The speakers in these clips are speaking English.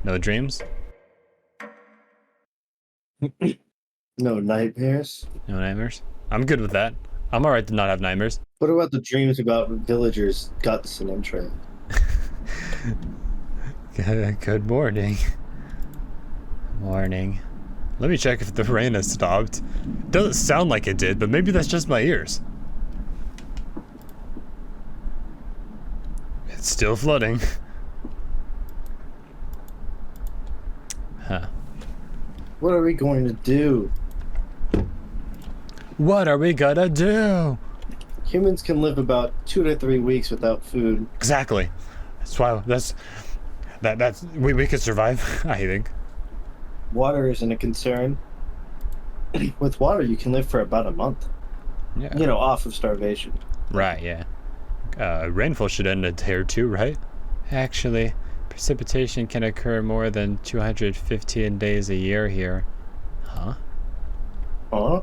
No dreams? No nightmares? No nightmares? I'm good with that. I'm alright to not have nightmares. What about the dreams about villagers' guts and entrails? Good morning. Morning. Let me check if the rain has stopped. Doesn't sound like it did, but maybe that's just my ears. It's still flooding. Huh. What are we going to do? What are we gonna do? Humans can live about 2 to 3 weeks without food. Exactly. That's why we could survive, I think. Water isn't a concern. With water, you can live for about a month. Yeah. You know, off of starvation. Right, yeah. Rainfall should end a day or two, right? Actually, precipitation can occur more than 215 days a year here. Huh? Huh?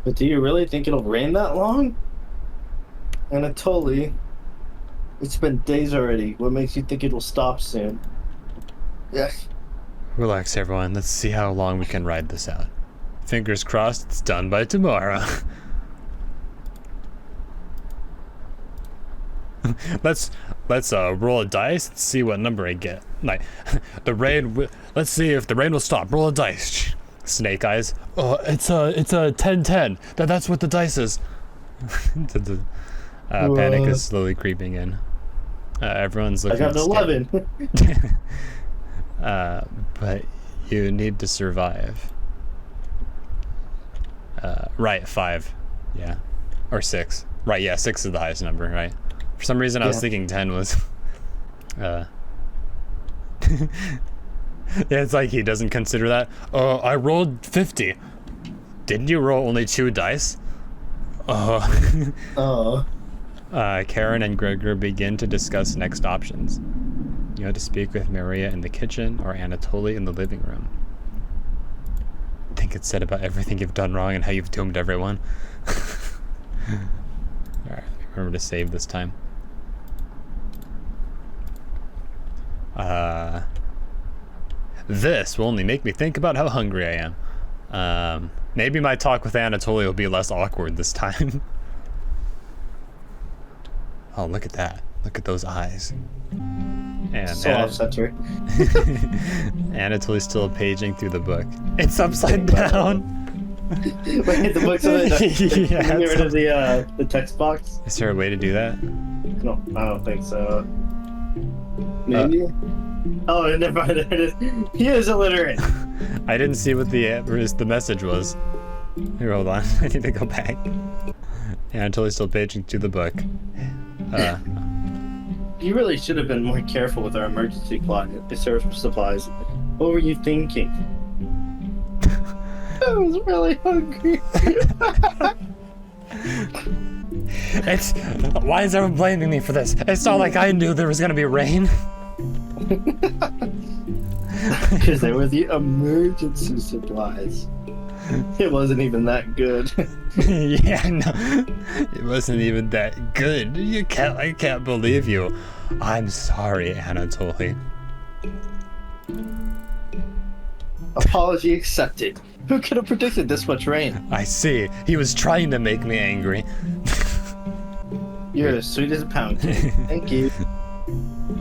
But do you really think it'll rain that long? Anatoly, it's been days already. What makes you think it'll stop soon? Yeah. Relax, everyone. Let's see how long we can ride this out. Fingers crossed it's done by tomorrow. let's roll a dice and see what number I get. Like the rain. Let's see if the rain will stop. Roll a dice. Snake eyes. Oh, it's a 10-10. That's what the dice is. Panic is slowly creeping in. Everyone's looking. I got an 11. But you need to survive. Right, 5. Yeah. Or 6. Right, yeah, 6 is the highest number, right? For some reason I was thinking 10 was... Yeah, it's like he doesn't consider that. Oh, I rolled 50. Didn't you roll only 2 dice? Oh. Karen and Gregor begin to discuss next options. You had to speak with Maria in the kitchen or Anatoly in the living room. I think it's said about everything you've done wrong and how you've doomed everyone. Alright, remember to save this time. This will only make me think about how hungry I am. Maybe my talk with Anatoly will be less awkward this time. Oh, look at that. Look at those eyes. And So off-center. Anatoly's still paging through the book. It's upside down. Wait, the book's on the Yeah, get rid of the text box? Is there a way to do that? No, I don't think so. Maybe? Oh, never mind. He is illiterate. I didn't see what the message was. Here, hold on. I need to go back. Anatoly's still paging through the book. You really should have been more careful with our emergency plot supplies. What were you thinking? I was really hungry. Why is everyone blaming me for this? It's not like I knew there was gonna be rain. Because they were the emergency supplies. It wasn't even that good. Yeah, no, it wasn't even that good. I can't believe you. I'm sorry, Anatoly. Apology accepted. Who could have predicted this much rain? I see. He was trying to make me angry. You're as sweet as a pound cake. Thank you.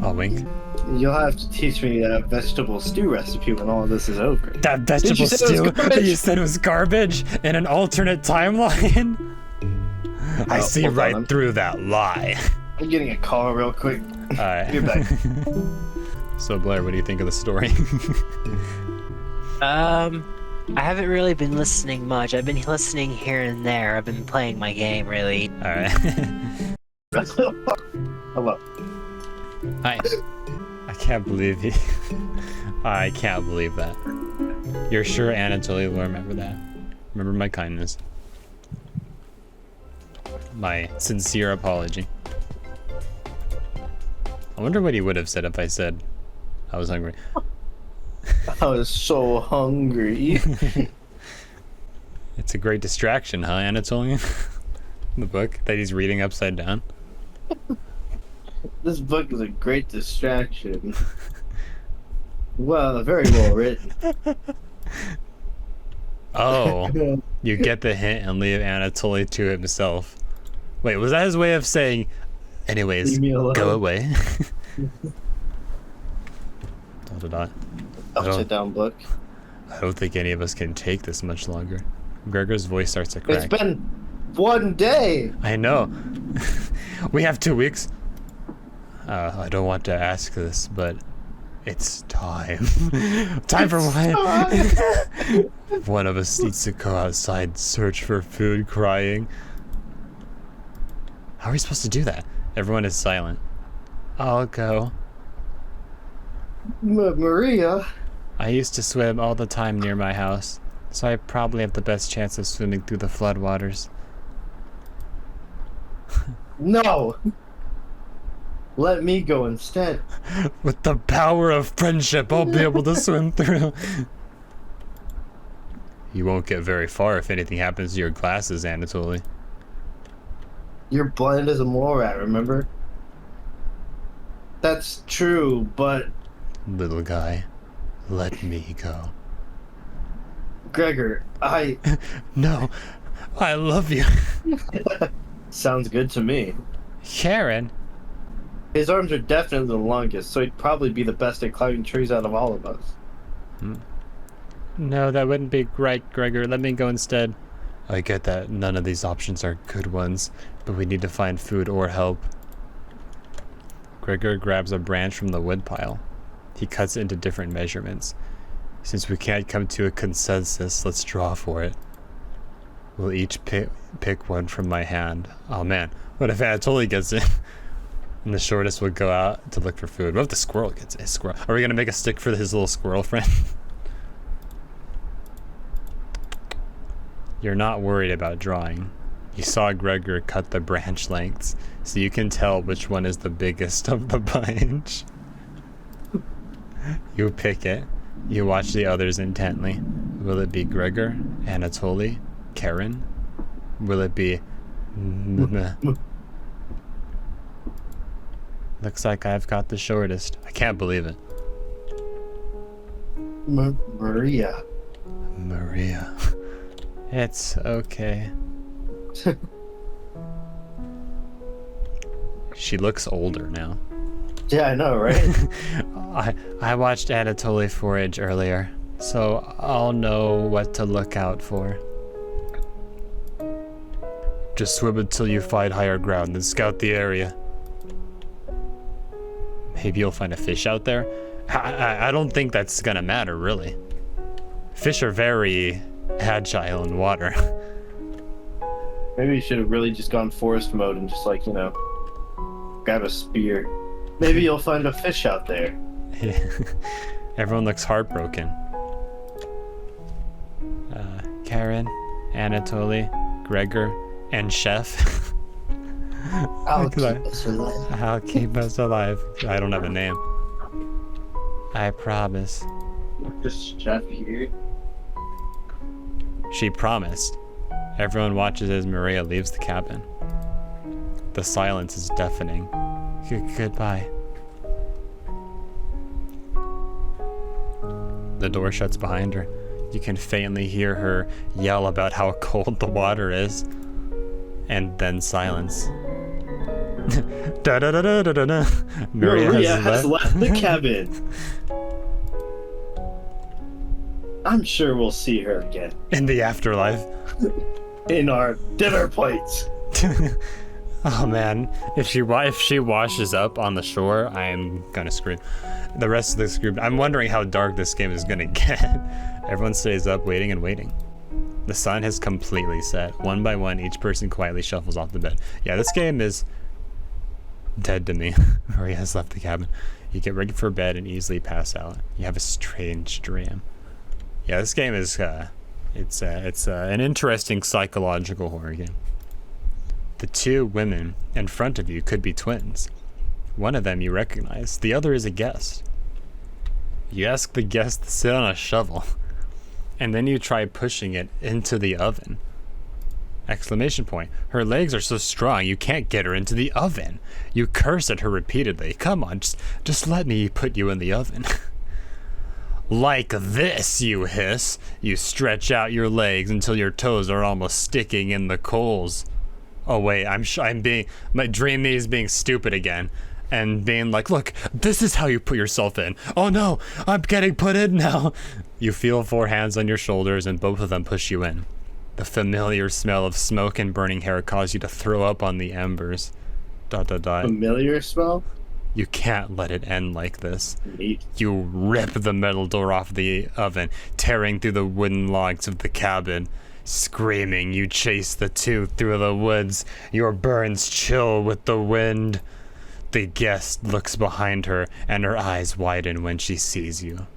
I'll wink. You'll have to teach me that vegetable stew recipe when all of this is over. That vegetable stew that you said was garbage in an alternate timeline? I see right through that lie. I'm getting a call real quick. Alright. Get back. So Blair, what do you think of the story? I haven't really been listening much. I've been listening here and there. I've been playing my game, really. Alright. Hello. Hi. I can't believe you. I can't believe that. You're sure Anatoly will remember that. Remember my kindness. My sincere apology. I wonder what he would have said if I said I was hungry. I was so hungry. It's a great distraction, huh, Anatoly? The book that he's reading upside down. This book is a great distraction. Well, very well written. Oh, you get the hint and leave Anatoly to himself. Wait, was that his way of saying, anyways, Leave me alone. go away? Dot, dot, dot. Upside down book. I don't think any of us can take this much longer. Gregor's voice starts to crack. It's been 1 day. I know. We have 2 weeks. I don't want to ask this, but it's time. Time for what? One of us needs to go outside, search for food, crying. How are we supposed to do that? Everyone is silent. I'll go. Maria. I used to swim all the time near my house, so I probably have the best chance of swimming through the floodwaters. No. Let me go instead. With the power of friendship, I'll be able to swim through. You won't get very far if anything happens to your glasses, Anatoly. You're blind as a mole rat, remember? That's true, but... Little guy, let me go. Gregor, No, I love you. Sounds good to me. Karen. His arms are definitely the longest, so he'd probably be the best at climbing trees out of all of us. No, that wouldn't be right, Gregor. Let me go instead. I get that none of these options are good ones, but we need to find food or help. Gregor grabs a branch from the woodpile. He cuts it into different measurements. Since we can't come to a consensus, let's draw for it. We'll each pick one from my hand. Oh man, what if Anatoly gets it? And the shortest will go out to look for food. What if the squirrel gets it? Squirrel. Are we gonna make a stick for his little squirrel friend? You're not worried about drawing. You saw Gregor cut the branch lengths, so you can tell which one is the biggest of the bunch. You pick it. You watch the others intently. Will it be Gregor, Anatoly, Karen? Will it be... Looks like I've got the shortest. I can't believe it. Maria. Maria. It's okay. She looks older now. Yeah, I know, right? I watched Anatoly forage earlier, so I'll know what to look out for. Just swim until you find higher ground, then scout the area. Maybe you'll find a fish out there. I don't think that's gonna matter, really. Fish are very agile in water. Maybe you should have really just gone forest mode and just, like, you know, grab a spear. Maybe you'll find a fish out there. Everyone looks heartbroken. Karen, Anatoly, Gregor, and Chef. I'll keep us alive. I'll keep us alive. I don't have a name. I promise. Just Chef here. She promised. Everyone watches as Maria leaves the cabin. The silence is deafening. Goodbye. The door shuts behind her. You can faintly hear her yell about how cold the water is. And then silence. Da da da da da da da. Maria has left the cabin. I'm sure we'll see her again. In the afterlife. In our dinner plates. Oh man, if she washes up on the shore, I am gonna scream. The rest of this group, I'm wondering how dark this game is gonna get. Everyone stays up waiting and waiting. The sun has completely set. One by one, each person quietly shuffles off the bed. Yeah, this game is dead to me. Maria has left the cabin. You get ready for bed and easily pass out. You have a strange dream. Yeah, this game is it's an interesting psychological horror game. The two women in front of you could be twins. One of them you recognize, the other is a guest. You ask the guest to sit on a shovel, and then you try pushing it into the oven. Exclamation point. Her legs are so strong you can't get her into the oven. You curse at her repeatedly. Come on, just let me put you in the oven. Like this, you hiss. You stretch out your legs until your toes are almost sticking in the coals. Oh wait, my dream me is being stupid again. And being like, look, this is how you put yourself in. Oh no, I'm getting put in now. You feel 4 hands on your shoulders and both of them push you in. The familiar smell of smoke and burning hair cause you to throw up on the embers. ... Familiar smell? You can't let it end like this. Neat. You rip the metal door off the oven, tearing through the wooden logs of the cabin. Screaming, you chase the two through the woods. Your burns chill with the wind. The guest looks behind her, and her eyes widen when she sees you.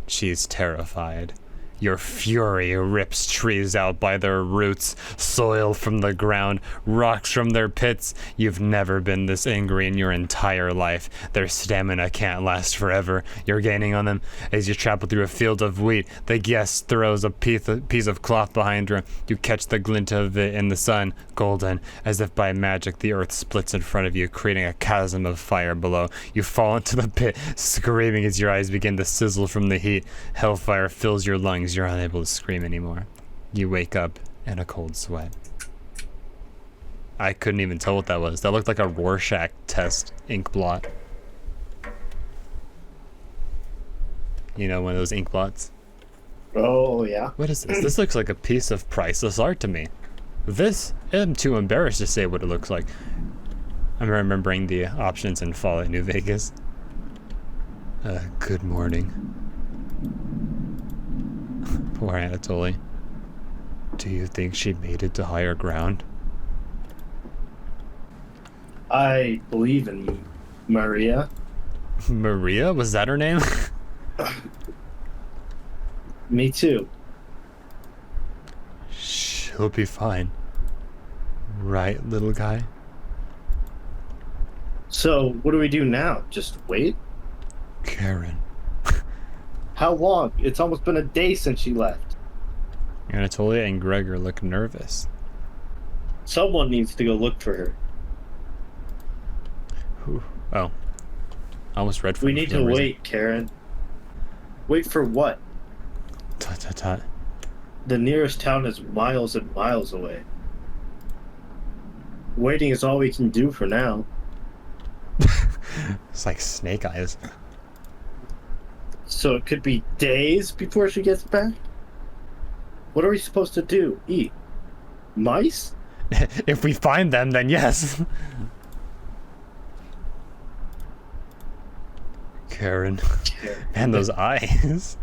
She's terrified. Your fury rips trees out by their roots, soil from the ground, rocks from their pits. You've never been this angry in your entire life. Their stamina can't last forever. You're gaining on them. As you trample through a field of wheat, the guest throws a piece of cloth behind her. You catch the glint of it in the sun, golden. As if by magic, the earth splits in front of you, creating a chasm of fire below. You fall into the pit, screaming as your eyes begin to sizzle from the heat. Hellfire fills your lungs. You're unable to scream anymore. You wake up in a cold sweat. I couldn't even tell what that was. That looked like a Rorschach test ink blot. You know, one of those ink blots. Oh, yeah. What is this? This looks like a piece of priceless art to me. This, I'm too embarrassed to say what it looks like. I'm remembering the options in Fallout New Vegas. Good morning. Poor Anatoly. Do you think she made it to higher ground? I believe in Maria. Maria? Was that her name? Me too. She'll be fine. Right, little guy? So, what do we do now? Just wait? Karen. How long? It's almost been a day since she left. Anatolia and Gregor look nervous. Someone needs to go look for her. Whew. Oh. I almost read for We need to wait, Karen. Wait for what? Tut tut tut. The nearest town is miles and miles away. Waiting is all we can do for now. It's like Snake Eyes. So it could be days before she gets back? What are we supposed to do? Eat? Mice? If we find them, then yes. Karen. Man, those eyes.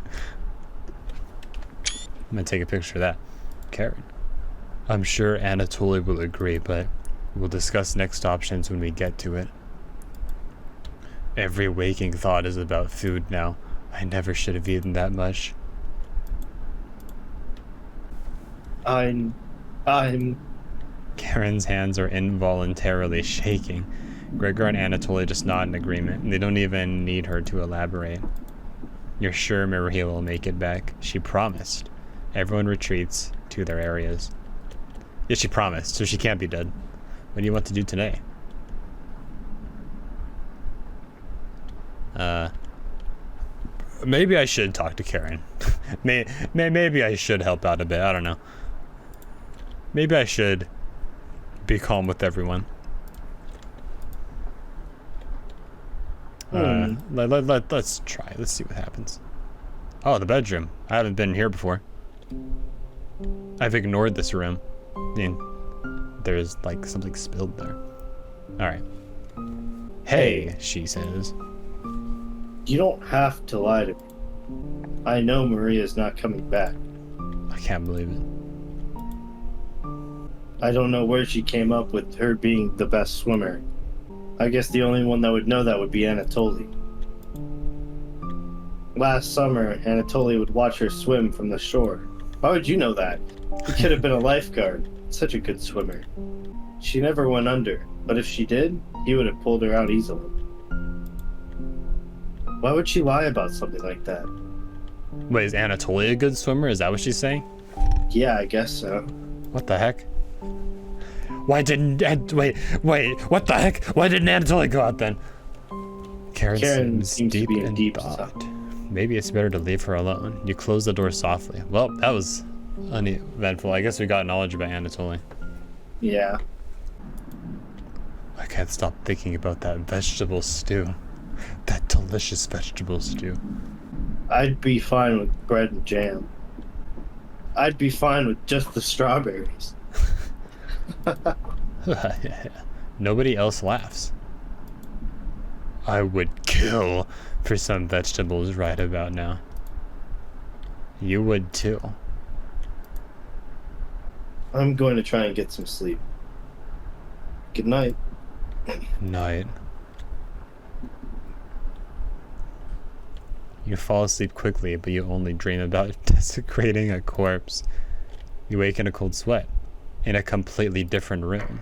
I'm gonna take a picture of that. Karen. I'm sure Anatoly will agree, but we'll discuss next options when we get to it. Every waking thought is about food now. I never should have eaten that much. I'm... Karen's hands are involuntarily shaking. Gregor and Anatoly just nod in agreement, and they don't even need her to elaborate. You're sure Maria will make it back? She promised. Everyone retreats to their areas. Yeah, she promised, so she can't be dead. What do you want to do today? Maybe I should talk to Karen. Maybe I should help out a bit. I don't know. Maybe I should be calm with everyone. Let's try. Let's see what happens. Oh, the bedroom. I haven't been here before. I've ignored this room. I mean, there's like something spilled there. Alright. Hey, she says. You don't have to lie to me. I know Maria's not coming back. I can't believe it. I don't know where she came up with her being the best swimmer. I guess the only one that would know that would be Anatoly. Last summer, Anatoly would watch her swim from the shore. Why would you know that? He could have been a lifeguard. Such a good swimmer. She never went under, but if she did, he would have pulled her out easily. Why would she lie about something like that? Wait, is Anatoly a good swimmer? Is that what she's saying? Yeah, I guess so. What the heck? Why didn't wait, what the heck? Why didn't Anatoly go out then? Karen Karen seems seems to deep be in in deep thought. thought. Maybe it's better to leave her alone. You close the door softly. Well, that was uneventful. I guess we got knowledge about Anatoly. Yeah. I can't stop thinking about that vegetable stew. That delicious vegetable stew. I'd be fine with bread and jam. I'd be fine with just the strawberries. Nobody else laughs. I would kill for some vegetables right about now. You would too. I'm going to try and get some sleep. Good night. Night. You fall asleep quickly, but you only dream about desecrating a corpse. You wake in a cold sweat, in a completely different room.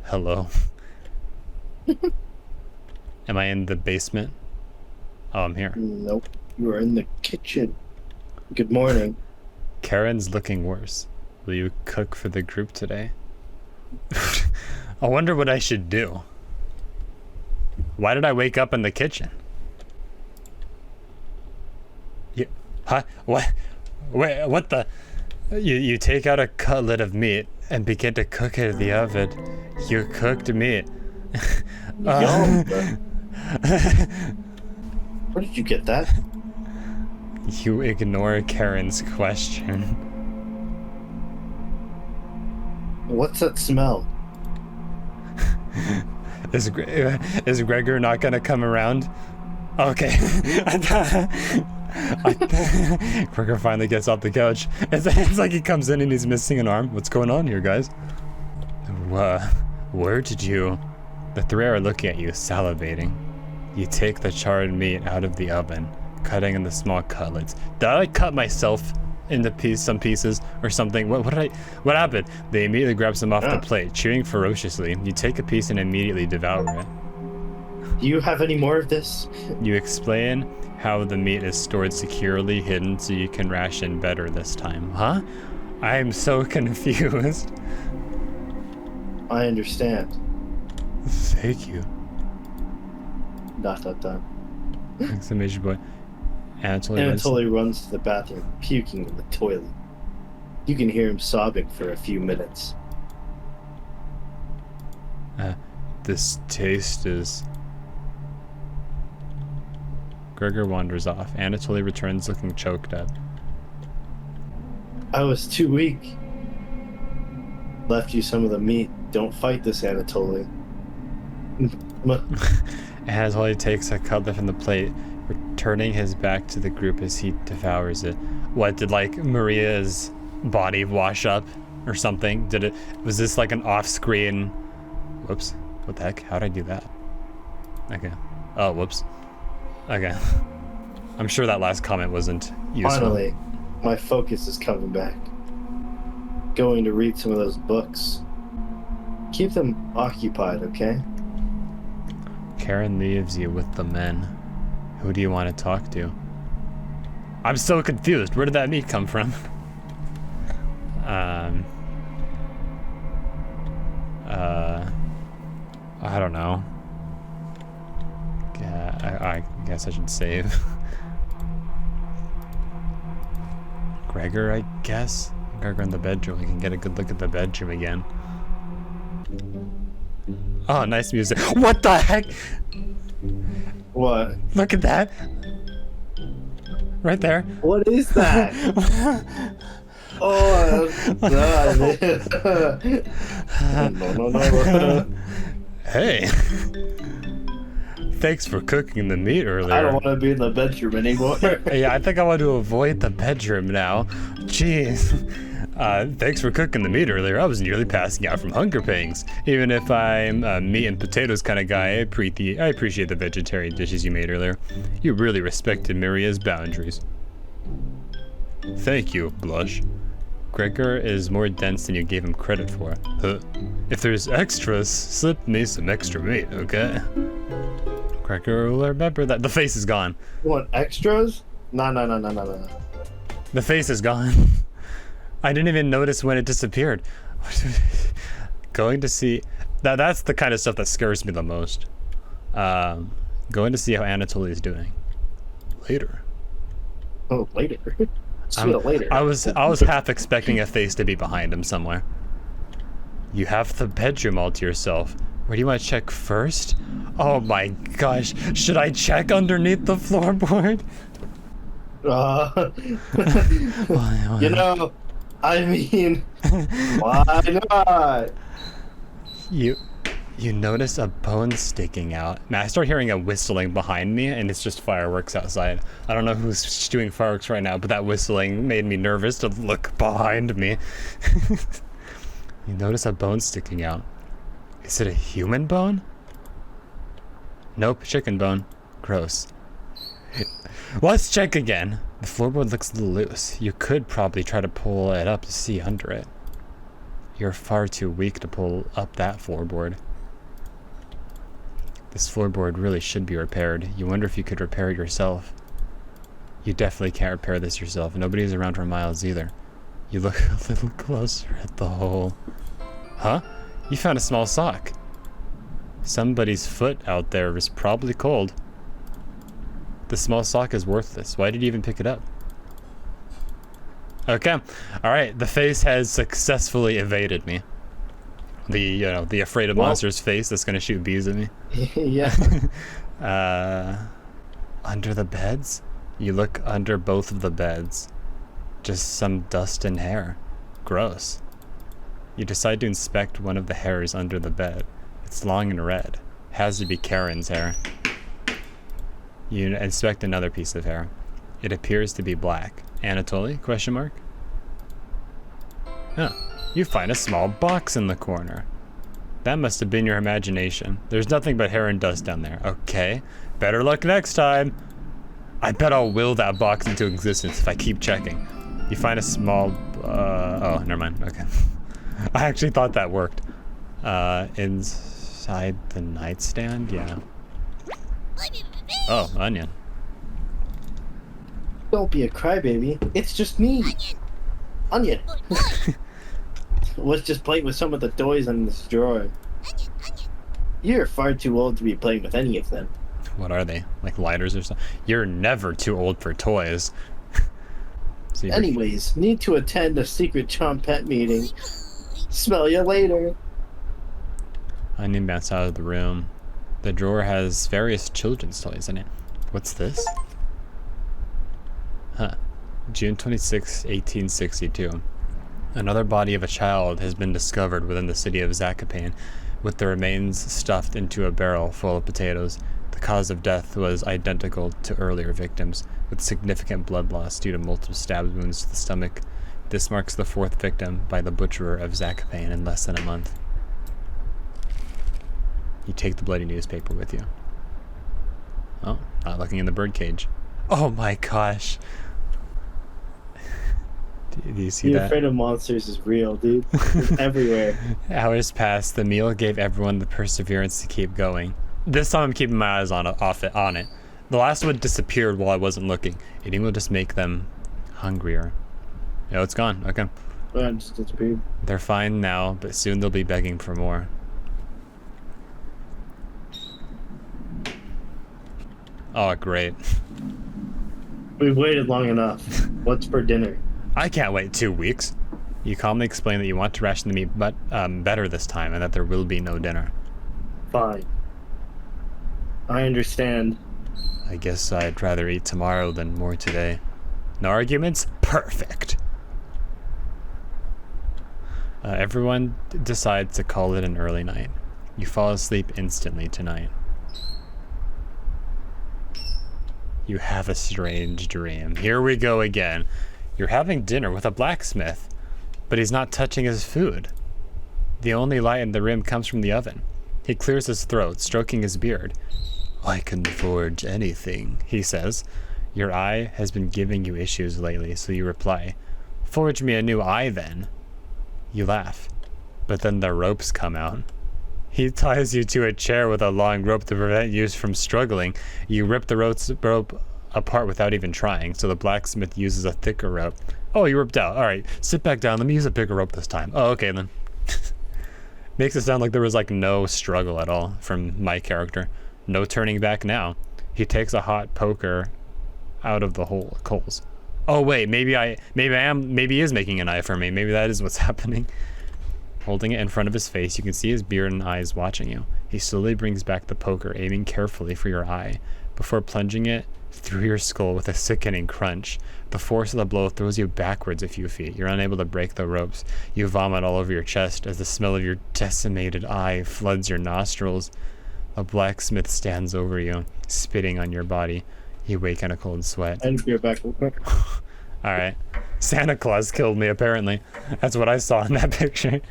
Hello. Am I in the basement? Oh, I'm here. Nope. You are in the kitchen. Good morning. Karen's looking worse. Will you cook for the group today? I wonder what I should do. Why did I wake up in the kitchen? You, huh? What? Wait, what the? You take out a cutlet of meat and begin to cook it in the oven. You cooked meat. Yum. Where did you get that? You ignore Karen's question. What's that smell? Is Gregor not gonna come around? Okay. Gregor finally gets off the couch. It's like he comes in and he's missing an arm. What's going on here, guys? Where did you... The three are looking at you, salivating. You take the charred meat out of the oven, cutting into small cutlets. Did I cut myself into some pieces or something? What happened? They immediately grab some off the plate, chewing ferociously. You take a piece and immediately devour it. Do you have any more of this? You explain how the meat is stored securely hidden so you can ration better this time. Huh? I am so confused. I understand. Thank you. ... Exclamation point. Anatoly runs to the bathroom, puking in the toilet. You can hear him sobbing for a few minutes. This taste is... Gregor wanders off. Anatoly returns looking choked up. I was too weak. Left you some of the meat. Don't fight this, Anatoly. Anatoly takes a cutlet from the plate, returning his back to the group as he devours it. What, did like Maria's body wash up or something? Was this like an off-screen... Whoops. What the heck? How'd I do that? Okay. Oh, whoops. Okay. I'm sure that last comment wasn't useful. Finally, my focus is coming back. Going to read some of those books. Keep them occupied, okay? Karen leaves you with the men. Who do you want to talk to? I'm so confused. Where did that meat come from? I don't know. Yeah, I guess I should save. Gregor, I guess? Gregor in the bedroom. We can get a good look at the bedroom again. Oh, nice music. What the heck? What? Look at that. Right there. What is that? Oh, no. Hey. Thanks for cooking the meat earlier. I don't want to be in the bedroom anymore. Yeah, I think I want to avoid the bedroom now. Jeez. Thanks for cooking the meat earlier. I was nearly passing out from hunger pangs. Even if I'm a meat and potatoes kind of guy, I appreciate the vegetarian dishes you made earlier. You really respected Maria's boundaries. Thank you, Blush. Gregor is more dense than you gave him credit for. If there's extras, slip me some extra meat, okay? Gregor will remember that. The face is gone. You want extras? No. The face is gone. I didn't even notice when it disappeared. Going to see that's the kind of stuff that scares me the most. Going to see how Anatoly is doing. Later. Oh, later. See you later. I was half expecting a face to be behind him somewhere. You have the bedroom all to yourself. Where do you want to check first? Oh my gosh. Should I check underneath the floorboard? You know, I mean, why not? You notice a bone sticking out. Man, I start hearing a whistling behind me, and it's just fireworks outside. I don't know who's doing fireworks right now, but that whistling made me nervous to look behind me. You notice a bone sticking out. Is it a human bone? Nope, chicken bone. Gross. Let's check again. The floorboard looks a little loose. You could probably try to pull it up to see under it. You're far too weak to pull up that floorboard. This floorboard really should be repaired. You wonder if you could repair it yourself. You definitely can't repair this yourself. Nobody's around for miles either. You look a little closer at the hole. Huh? You found a small sock. Somebody's foot out there is probably cold. The small sock is worthless. Why did you even pick it up? Okay. Alright, the face has successfully evaded me. The afraid of monsters face that's gonna shoot bees at me. Yeah. Under the beds? You look under both of the beds. Just some dust and hair. Gross. You decide to inspect one of the hairs under the bed. It's long and red. Has to be Karen's hair. You inspect another piece of hair. It appears to be black. Anatoly? Question mark? Huh. You find a small box in the corner. That must have been your imagination. There's nothing but hair and dust down there. Okay. Better luck next time. I bet I'll will that box into existence if I keep checking. You find a small... oh, never mind. Okay. I actually thought that worked. Inside the nightstand? Yeah. Oh, onion. Don't be a crybaby. It's just me. Onion. Was just playing with some of the toys in this drawer. You're far too old to be playing with any of them. What are they? Like lighters or something? You're never too old for toys. Anyways, need to attend a secret Chompette meeting. Smell you later. Onion bounced out of the room. The drawer has various children's toys in it. What's this? Huh. June 26, 1862. Another body of a child has been discovered within the city of Zakopane, with the remains stuffed into a barrel full of potatoes. The cause of death was identical to earlier victims, with significant blood loss due to multiple stab wounds to the stomach. This marks the fourth victim by the butcherer of Zakopane in less than a month. You take the bloody newspaper with you. Oh, not looking in the birdcage. Oh my gosh. Do you see Being that? afraid of monsters is real, dude. It's everywhere. Hours passed. The meal gave everyone the perseverance to keep going. This time I'm keeping my eyes on it. The last one disappeared while I wasn't looking. Eating will just make them hungrier. Oh, it's gone. Okay. Just disappeared. They're fine now, but soon they'll be begging for more. Oh, great. We've waited long enough. What's for dinner? I can't wait 2 weeks. You calmly explain that you want to ration the meat but better this time and that there will be no dinner. Fine. I understand. I guess I'd rather eat tomorrow than more today. No arguments? Perfect. Everyone decides to call it an early night. You fall asleep instantly tonight. You have a strange dream. Here we go again. You're having dinner with a blacksmith, but he's not touching his food. The only light in the room comes from the oven. He clears his throat, stroking his beard. I can forge anything, he says. Your eye has been giving you issues lately, so you reply, forge me a new eye then. You laugh, but then the ropes come out. He ties you to a chair with a long rope to prevent you from struggling. You rip the rope apart without even trying, so the blacksmith uses a thicker rope. Oh, you ripped out. All right, sit back down. Let me use a bigger rope this time. Oh, okay then. Makes it sound like there was like no struggle at all from my character. No turning back now. He takes a hot poker out of the coals. Oh wait, maybe he is making an eye for me. Maybe that is what's happening. Holding it in front of his face, you can see his beard and eyes watching you. He slowly brings back the poker, aiming carefully for your eye, before plunging it through your skull with a sickening crunch. The force of the blow throws you backwards a few feet. You're unable to break the ropes. You vomit all over your chest as the smell of your decimated eye floods your nostrils. A blacksmith stands over you, spitting on your body. You wake in a cold sweat. And you're back real quick. Alright. Santa Claus killed me, apparently. That's what I saw in that picture.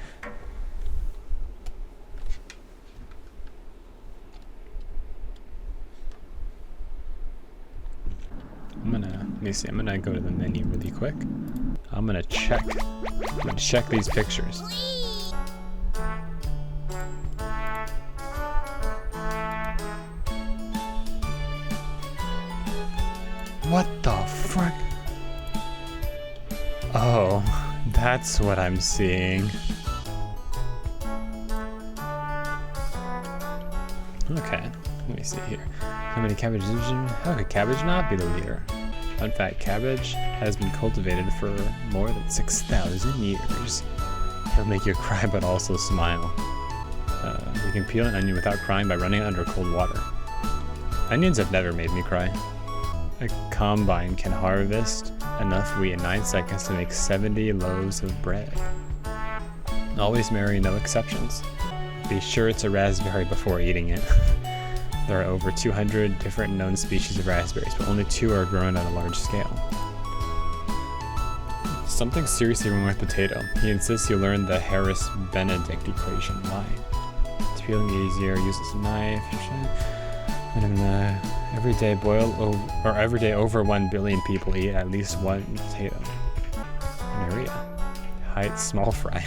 Let me see, I'm gonna go to the menu really quick. I'm gonna check these pictures. What the frick? Oh, that's what I'm seeing. Okay, let me see here. How many cabbages? How could cabbage not be the leader? Fun fact, cabbage has been cultivated for more than 6,000 years. He'll make you cry but also smile. You can peel an onion without crying by running it under cold water. Onions have never made me cry. A combine can harvest enough wheat in 9 seconds to make 70 loaves of bread. Always marry, no exceptions. Be sure it's a raspberry before eating it. There are over 200 different known species of raspberries, but only 2 are grown on a large scale. Something seriously wrong with potato. He insists you learn the Harris-Benedict equation. Why? To peel them easier, use this knife. Every day over 1 billion people eat at least 1 potato. Maria. Height, small fry.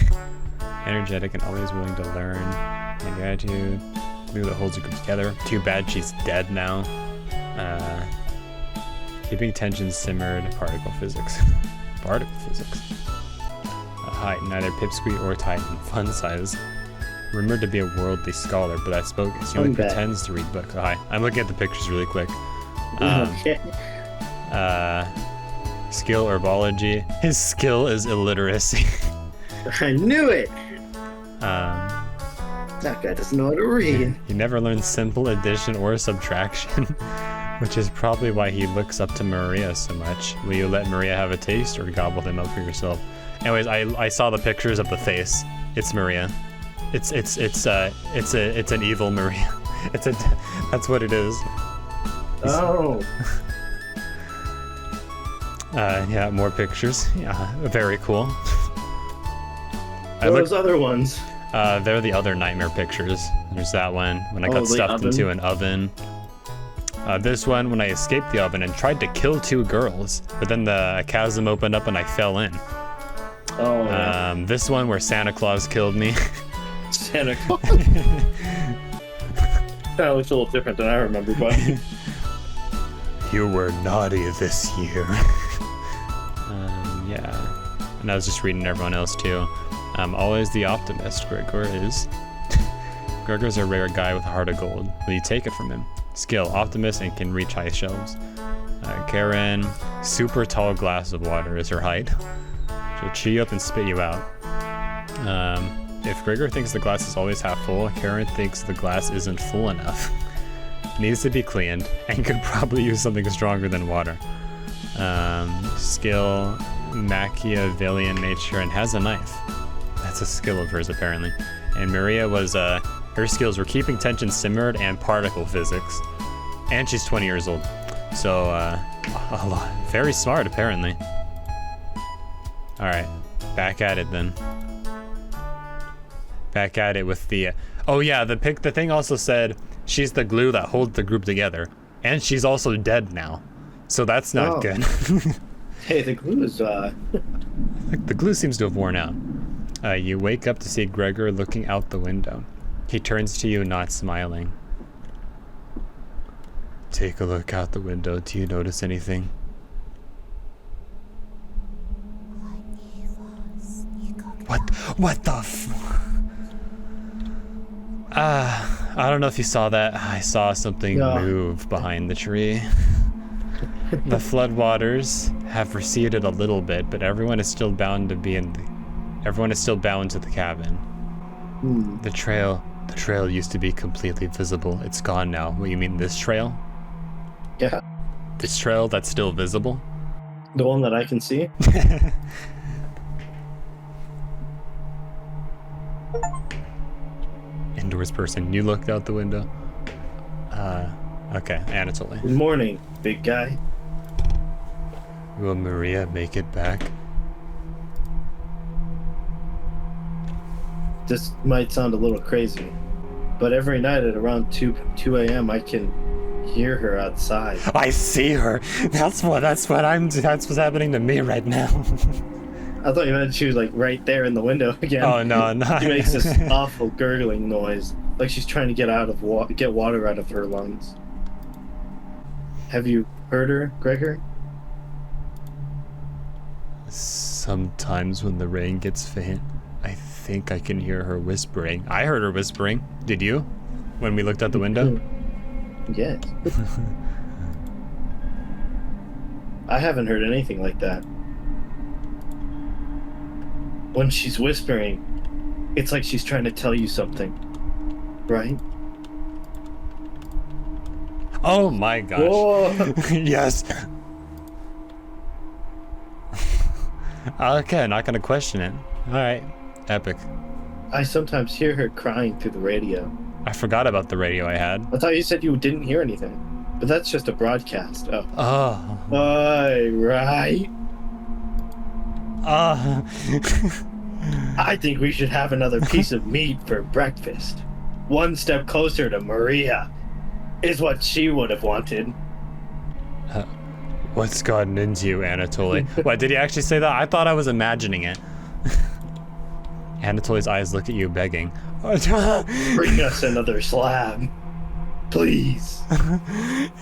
Energetic and always willing to learn. And gratitude. Glue that holds a group together. Too bad she's dead now. Keeping tension simmered. Particle physics. Particle physics. Height, neither pipsqueak or titan. Fun size. Rumored to be a worldly scholar, but that's bogus. He only pretends to read books. Oh, hi. I'm looking at the pictures really quick. Okay. Skill herbology. His skill is illiteracy. I knew it! That guy doesn't know how to read. He never learned simple addition or subtraction, which is probably why he looks up to Maria so much. Will you let Maria have a taste or gobble them up for yourself? Anyways, I saw the pictures of the face. It's Maria. It's an evil Maria. That's what it is. Oh. Yeah, more pictures. Yeah, very cool. Those other ones. They're the other nightmare pictures. There's that one when I got stuffed into an oven. This one when I escaped the oven and tried to kill 2 girls, but then the chasm opened up and I fell in. Oh. Yeah. This one where Santa Claus killed me. Santa Claus. That looks a little different than I remember, but. You were naughty this year. Yeah. And I was just reading everyone else too. Always the optimist, Gregor is. Gregor's a rare guy with a heart of gold. Will you take it from him? Skill, optimist, and can reach high shelves. Karen, super tall glass of water is her height. She'll chew you up and spit you out. If Gregor thinks the glass is always half full, Karen thinks the glass isn't full enough. Needs to be cleaned, and could probably use something stronger than water. Skill, Machiavellian nature, and has a knife. That's a skill of hers, apparently. And Maria was, her skills were keeping tension simmered and particle physics. And she's 20 years old. So, very smart, apparently. Alright, back at it then. Back at it with the... oh yeah, the thing also said she's the glue that holds the group together. And she's also dead now. So that's not good. Hey, the glue is, The glue seems to have worn out. You wake up to see Gregor looking out the window. He turns to you, not smiling. Take a look out the window. Do you notice anything? What the I don't know if you saw that. I saw something No. move behind the tree. The floodwaters have receded a little bit, but everyone is still bound to the cabin. Hmm. The trail used to be completely visible. It's gone now. What, you mean this trail? Yeah. This trail that's still visible? The one that I can see? Indoors person, you looked out the window. Okay, Anatoly. Good morning, big guy. Will Maria make it back? This might sound a little crazy, but every night at around 2 a.m. I can hear her outside. I see her. That's what's happening to me right now. I thought you meant she was like right there in the window again. Oh no. She makes this awful gurgling noise, like she's trying to get water out of her lungs. Have you heard her, Gregor? Sometimes when the rain gets faint, I think I can hear her whispering. I heard her whispering. Did you? When we looked out the window? Yes. I haven't heard anything like that. When she's whispering, it's like she's trying to tell you something, right? Oh my gosh. Whoa. Yes. Okay, not gonna question it. Alright. Epic. I sometimes hear her crying through the radio. I forgot about the radio I had. I thought you said you didn't hear anything, but that's just a broadcast. Oh. Oh. Right. I think we should have another piece of meat for breakfast. One step closer to Maria is what she would have wanted. What's gotten into you, Anatoly? What, did he actually say that? I thought I was imagining it. Anatoly's eyes look at you, begging. Bring us another slab. Please.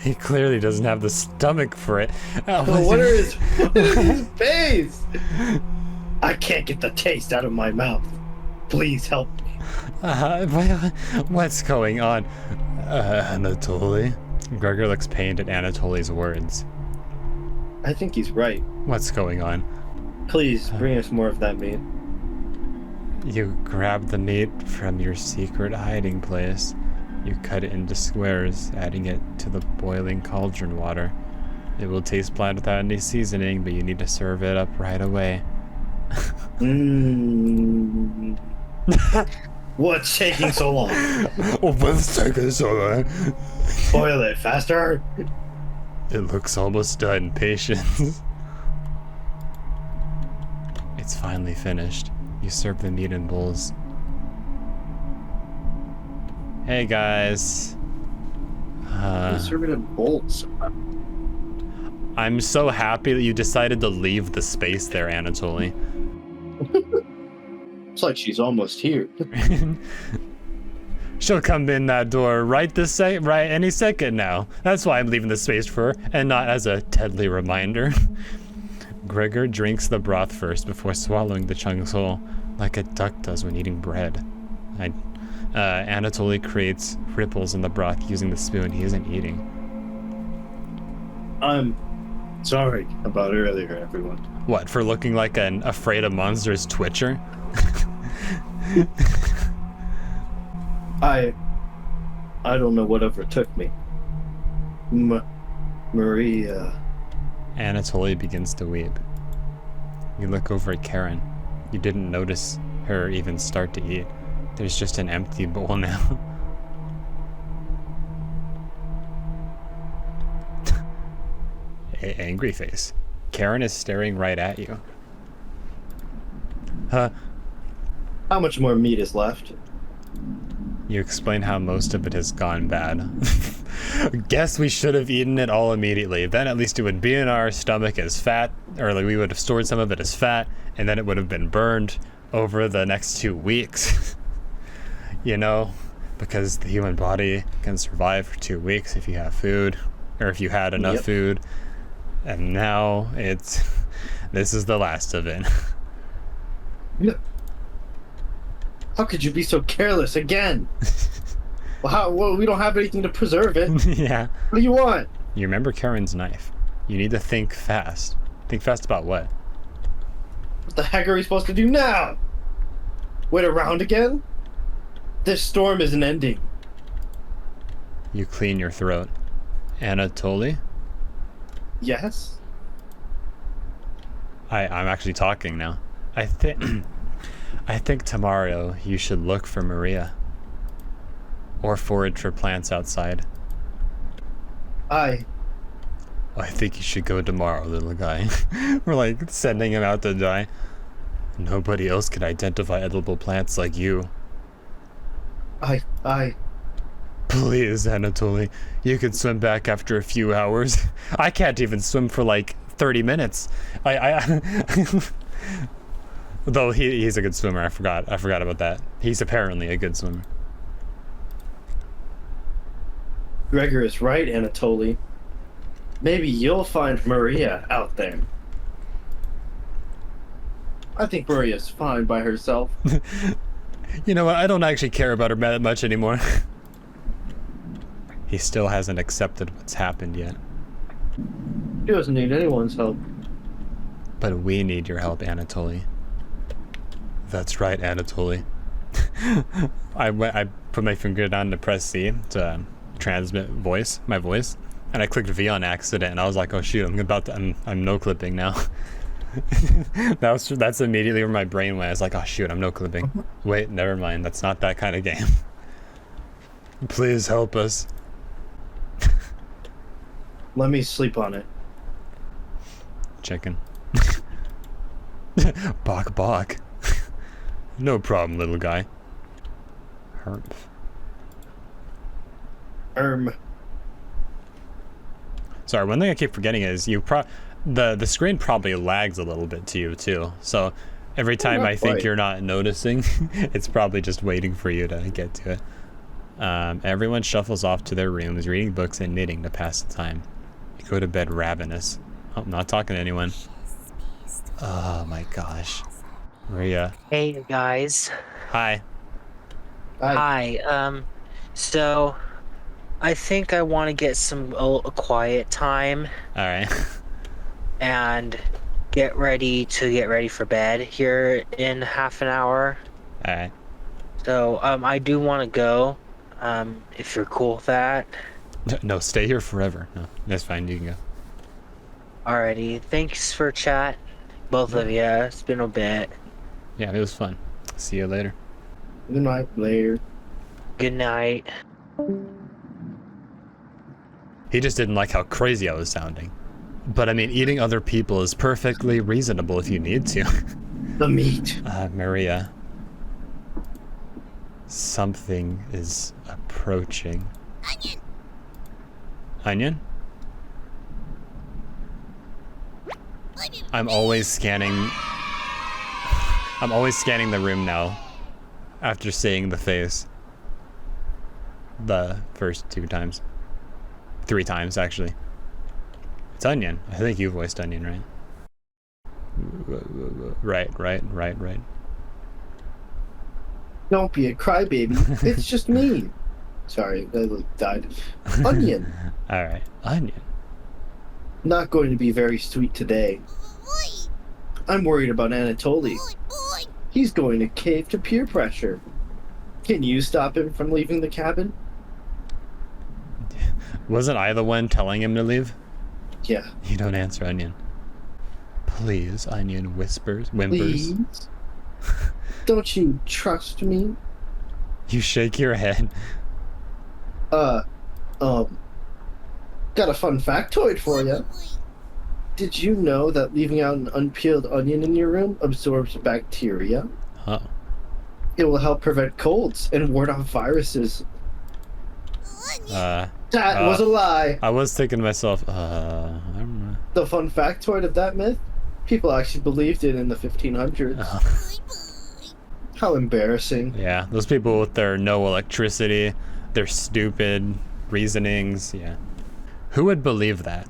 He clearly doesn't have the stomach for it. What is his face? I can't get the taste out of my mouth. Please help me. What's going on? Anatoly? Gregor looks pained at Anatoly's words. I think he's right. What's going on? Please bring us more of that meat. You grab the meat from your secret hiding place. You cut it into squares, adding it to the boiling cauldron water. It will taste bland without any seasoning, but you need to serve it up right away. What's taking so long? What's taking so long? Boil it faster. It looks almost done. Patience. It's finally finished. You serve the meat in bowls. Hey guys. Serve it in bowls. I'm so happy that you decided to leave the space there, Anatoly. It's like she's almost here. She'll come in that door right any second now. That's why I'm leaving the space for her, and not as a deadly reminder. Gregor drinks the broth first before swallowing the chunks whole, like a duck does when eating bread. Anatoly creates ripples in the broth using the spoon he isn't eating. I'm sorry about earlier, everyone. What, for looking like an afraid of monsters twitcher? I don't know what overtook me. Maria. Anatoly begins to weep. You look over at Karen. You didn't notice her even start to eat. There's just an empty bowl now. Angry face. Karen is staring right at you. How much more meat is left? You explain how most of it has gone bad. Guess we should have eaten it all immediately. Then at least it would be in our stomach as fat, or like we would have stored some of it as fat, and then it would have been burned over the next 2 weeks. You know, because the human body can survive for 2 weeks if you have food, or if you had enough food. And now this is the last of it. How could you be so careless again? Well, we don't have anything to preserve it. Yeah. What do you want? You remember Karen's knife. You need to think fast. Think fast about what? What the heck are we supposed to do now? Wait around again? This storm isn't ending. You clean your throat. Anatoly? Yes? I'm actually talking now. I think tomorrow you should look for Maria. Or forage for plants outside. I think you should go tomorrow, little guy. We're like sending him out to die. Nobody else can identify edible plants like you. Please, Anatoly. You can swim back after a few hours. I can't even swim for like 30 minutes. Though he's a good swimmer. I forgot about that. He's apparently a good swimmer. Gregor is right, Anatoly. Maybe you'll find Maria out there. I think Maria's fine by herself. You know what? I don't actually care about her that much anymore. He still hasn't accepted what's happened yet. She doesn't need anyone's help. But we need your help, Anatoly. That's right, Anatoly. I put my finger down to press C to transmit my voice, and I clicked V on accident, and I was like, oh shoot, I'm no clipping now. That's immediately where my brain went. I was like, oh shoot, I'm no clipping. Wait, never mind. That's not that kind of game. Please help us. Let me sleep on it. Chicken. Bok bok. No problem, little guy. Herp. Sorry, one thing I keep forgetting is the screen probably lags a little bit to you too. So every time I think you're not noticing, it's probably just waiting for you to get to it. Everyone shuffles off to their rooms, reading books and knitting to pass the time. You go to bed ravenous. Oh, I'm not talking to anyone. Oh my gosh. Maria. Hey guys. Hi. Hi. So I think I want to get some quiet time. All right. And get ready for bed here in half an hour. All right. So I do want to go. If you're cool with that. No, stay here forever. No, that's fine. You can go. Alrighty. Thanks for chat, both of you. It's been a bit. Yeah, it was fun. See you later. Good night, later. Good night. He just didn't like how crazy I was sounding. But I mean, eating other people is perfectly reasonable if you need to. The meat. Maria. Something is approaching. Onion! Onion? I'm always scanning the room now. After seeing the face. The first 2 times. 3 times, actually. It's Onion. I think you voiced Onion, right? Right. Don't be a crybaby. It's just me. Sorry, I died. Onion. Alright, Onion. Not going to be very sweet today. Boy! I'm worried about Anatoly. Boy! He's going to cave to peer pressure. Can you stop him from leaving the cabin? Wasn't I the one telling him to leave? Yeah. You don't answer, Onion. Please, Onion whimpers. Please? Don't you trust me? You shake your head. Got a fun factoid for you. Did you know that leaving out an unpeeled onion in your room absorbs bacteria? Oh. It will help prevent colds and ward off viruses. That was a lie. I was thinking to myself, I don't know. The fun factoid of that myth? People actually believed it in the 1500s. How embarrassing. Yeah, those people with their no electricity, their stupid reasonings, yeah. Who would believe that?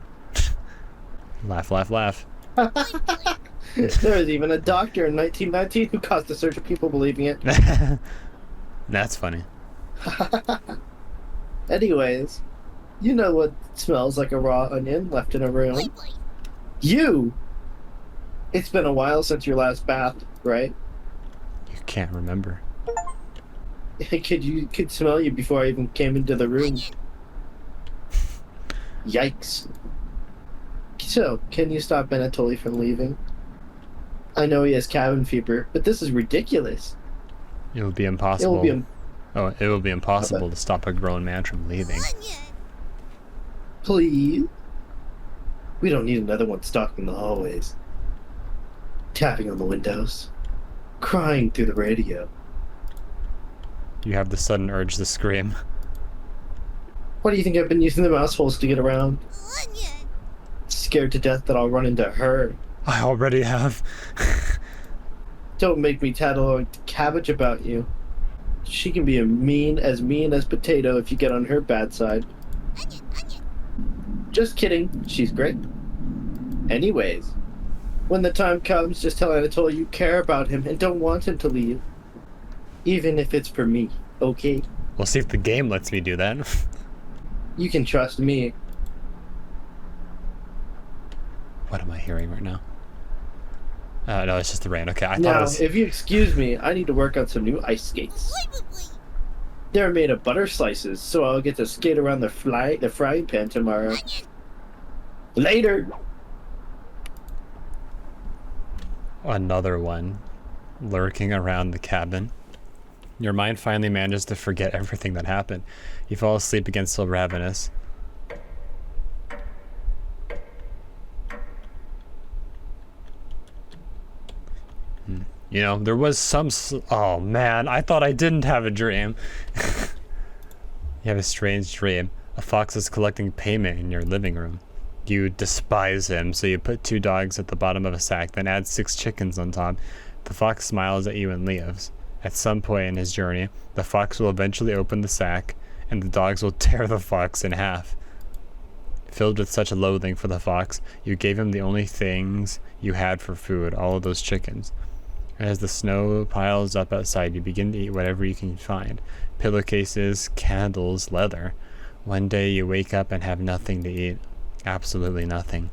Laugh, laugh, laugh. There was even a doctor in 1919 who caused a surge of people believing it. That's funny. Anyways, you know what smells like a raw onion left in a room? You! It's been a while since your last bath, right? You can't remember. Could smell you before I even came into the room. Yikes. So, can you stop Anatoly from leaving? I know he has cabin fever, but this is ridiculous. It would be impossible. It will be impossible to stop a grown man from leaving. Please? We don't need another one stalking the hallways. Tapping on the windows. Crying through the radio. You have the sudden urge to scream. Why do you think I've been using the mouse holes to get around? Scared to death that I'll run into her. I already have. Don't make me tattle on cabbage about you. She can be mean as potato if you get on her bad side. Just kidding, she's great. Anyways, when the time comes, just tell Anatoly you care about him and don't want him to leave. Even if it's for me, okay? We'll see if the game lets me do that. You can trust me. What am I hearing right now? No, it's just the rain. Okay, I thought Now, it was... if you excuse me, I need to work on some new ice skates. They're made of butter slices, so I'll get to skate around the frying pan tomorrow. Later! Another one lurking around the cabin. Your mind finally manages to forget everything that happened. You fall asleep again, still ravenous. You know, there was some... Oh, man, I thought I didn't have a dream. You have a strange dream. A fox is collecting payment in your living room. You despise him, so you put 2 dogs at the bottom of a sack, then add 6 chickens on top. The fox smiles at you and leaves. At some point in his journey, the fox will eventually open the sack, and the dogs will tear the fox in half. Filled with such loathing for the fox, you gave him the only things you had for food, all of those chickens. As the snow piles up outside, you begin to eat whatever you can find. Pillowcases, candles, leather. One day you wake up and have nothing to eat. Absolutely nothing.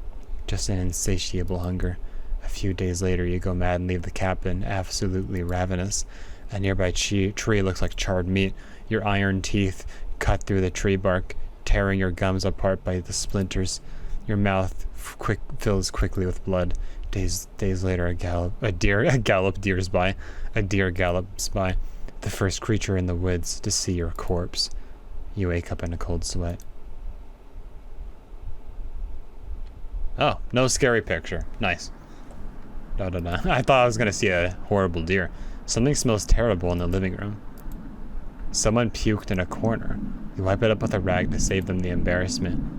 Just an insatiable hunger. A few days later, you go mad and leave the cabin, absolutely ravenous. A nearby tree looks like charred meat. Your iron teeth cut through the tree bark, tearing your gums apart by the splinters. Your mouth fills quickly with blood. Days later, a deer gallops by. The first creature in the woods to see your corpse. You wake up in a cold sweat. Oh, no scary picture. Nice. No. I thought I was gonna see a horrible deer. Something smells terrible in the living room. Someone puked in a corner. You wipe it up with a rag to save them the embarrassment.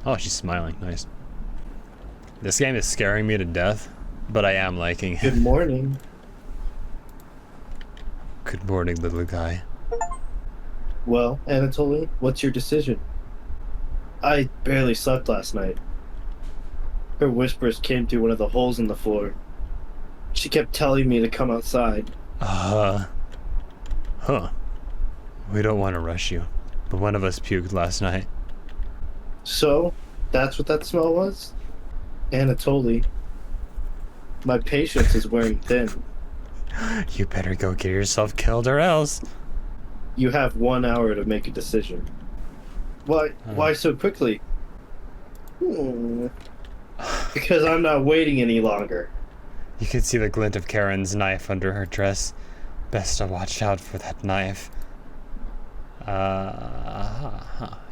Oh, she's smiling. Nice. This game is scaring me to death, but I am liking it. Good morning. Good morning, little guy. Well, Anatoly, what's your decision? I barely slept last night. Her whispers came through one of the holes in the floor. She kept telling me to come outside. Huh. We don't want to rush you, but one of us puked last night. So, that's what that smell was? Anatoly, my patience is wearing thin. You better go get yourself killed or else. You have 1 hour to make a decision. Why so quickly? Because I'm not waiting any longer. You can see the glint of Karen's knife under her dress. Best to watch out for that knife.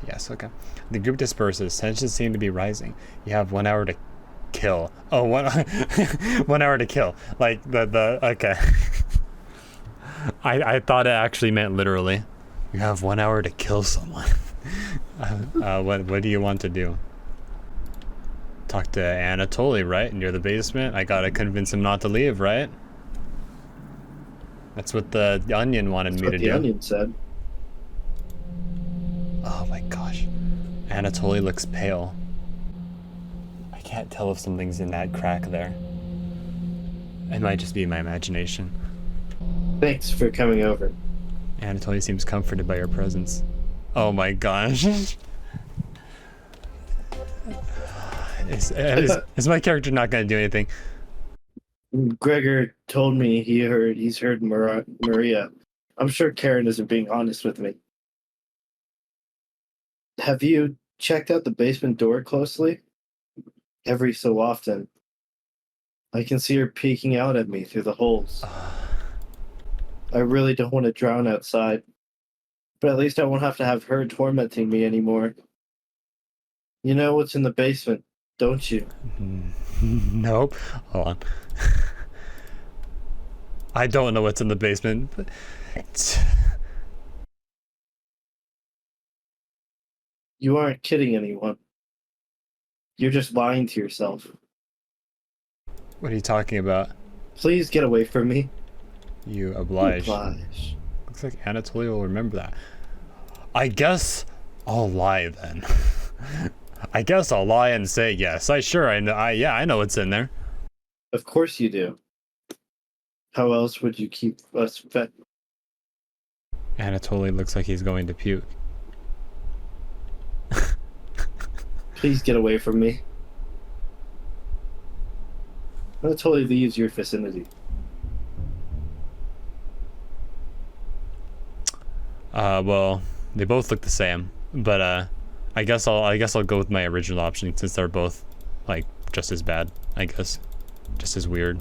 Yes, okay. The group disperses. Tensions seem to be rising. You have 1 hour to kill. Oh, 1 hour to kill. Like, okay. I thought it actually meant literally. You have 1 hour to kill someone. What do you want to do? Talk to Anatoly, right? Near the basement. I gotta convince him not to leave, right? That's what the onion wanted me to do. The onion said. Oh my gosh. Anatoly looks pale. I can't tell if something's in that crack there. It might just be my imagination. Thanks for coming over. Anatoly seems comforted by your presence. Oh my gosh. Is my character not gonna do anything? Gregor told me he's heard Maria. I'm sure Karen isn't being honest with me. Have you checked out the basement door closely? Every so often, I can see her peeking out at me through the holes. I really don't want to drown outside, but at least I won't have to have her tormenting me anymore. You know what's in the basement, don't you? Nope. Hold on. I don't know what's in the basement, but You aren't kidding anyone. You're just lying to yourself. what are you talking about? Please get away from me. You oblige. Oblige. Looks like Anatoly will remember that. I guess I'll lie then. I guess I'll lie and say yes. I know what's in there. Of course you do. How else would you keep us fed? Anatoly looks like he's going to puke. Please get away from me. Anatoly leaves your vicinity. Well, they both look the same, but I guess I'll go with my original option since they're both like just as bad. I guess, just as weird.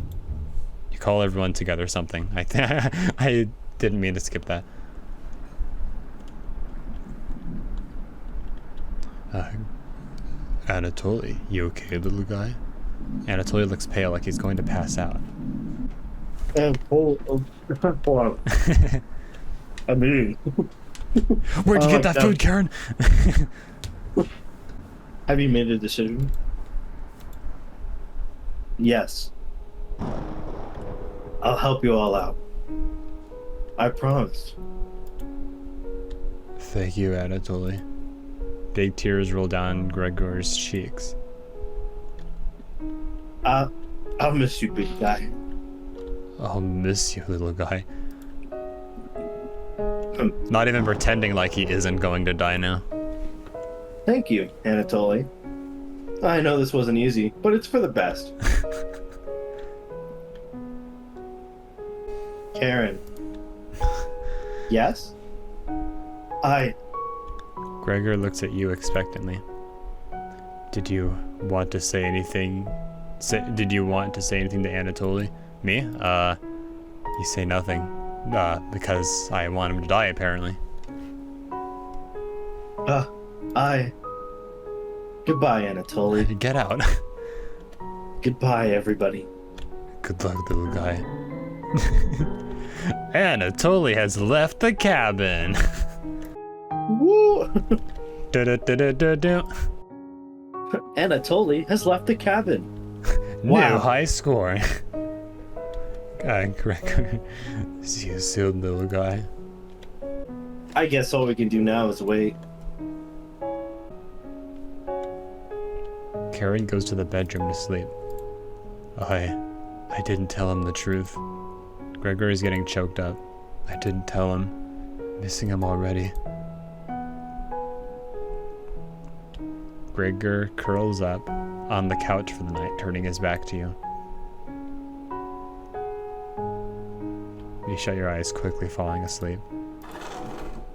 You call everyone together something. I didn't mean to skip that. Anatoly, you okay, little guy? Anatoly looks pale, like he's going to pass out. Hold on. I mean, Where'd you get that food, Karen? have you made a decision? Yes. I'll help you all out. I promise. Thank you, Anatoly. Big tears roll down Gregor's cheeks. I'll miss you, big guy. I'll miss you, little guy. Not even pretending like he isn't going to die now. Thank you, Anatoly. I know this wasn't easy, but it's for the best. Karen. Yes? Gregor looks at you expectantly. Did you want to say anything? Did you want to say anything to Anatoly? Me? You say nothing. Because I want him to die, apparently. Goodbye, Anatoly. Get out. Goodbye, everybody. Good luck, little guy. Anatoly has left the cabin. Woo! Du-du-du-du-du-du. Anatoly has left the cabin. New Wow. high score. Gregor, see you soon, little guy. I guess all we can do now is wait. Karen goes to the bedroom to sleep. I didn't tell him the truth. Gregor is getting choked up. I didn't tell him. Missing him already. Gregor curls up on the couch for the night, turning his back to you. You shut your eyes, quickly falling asleep.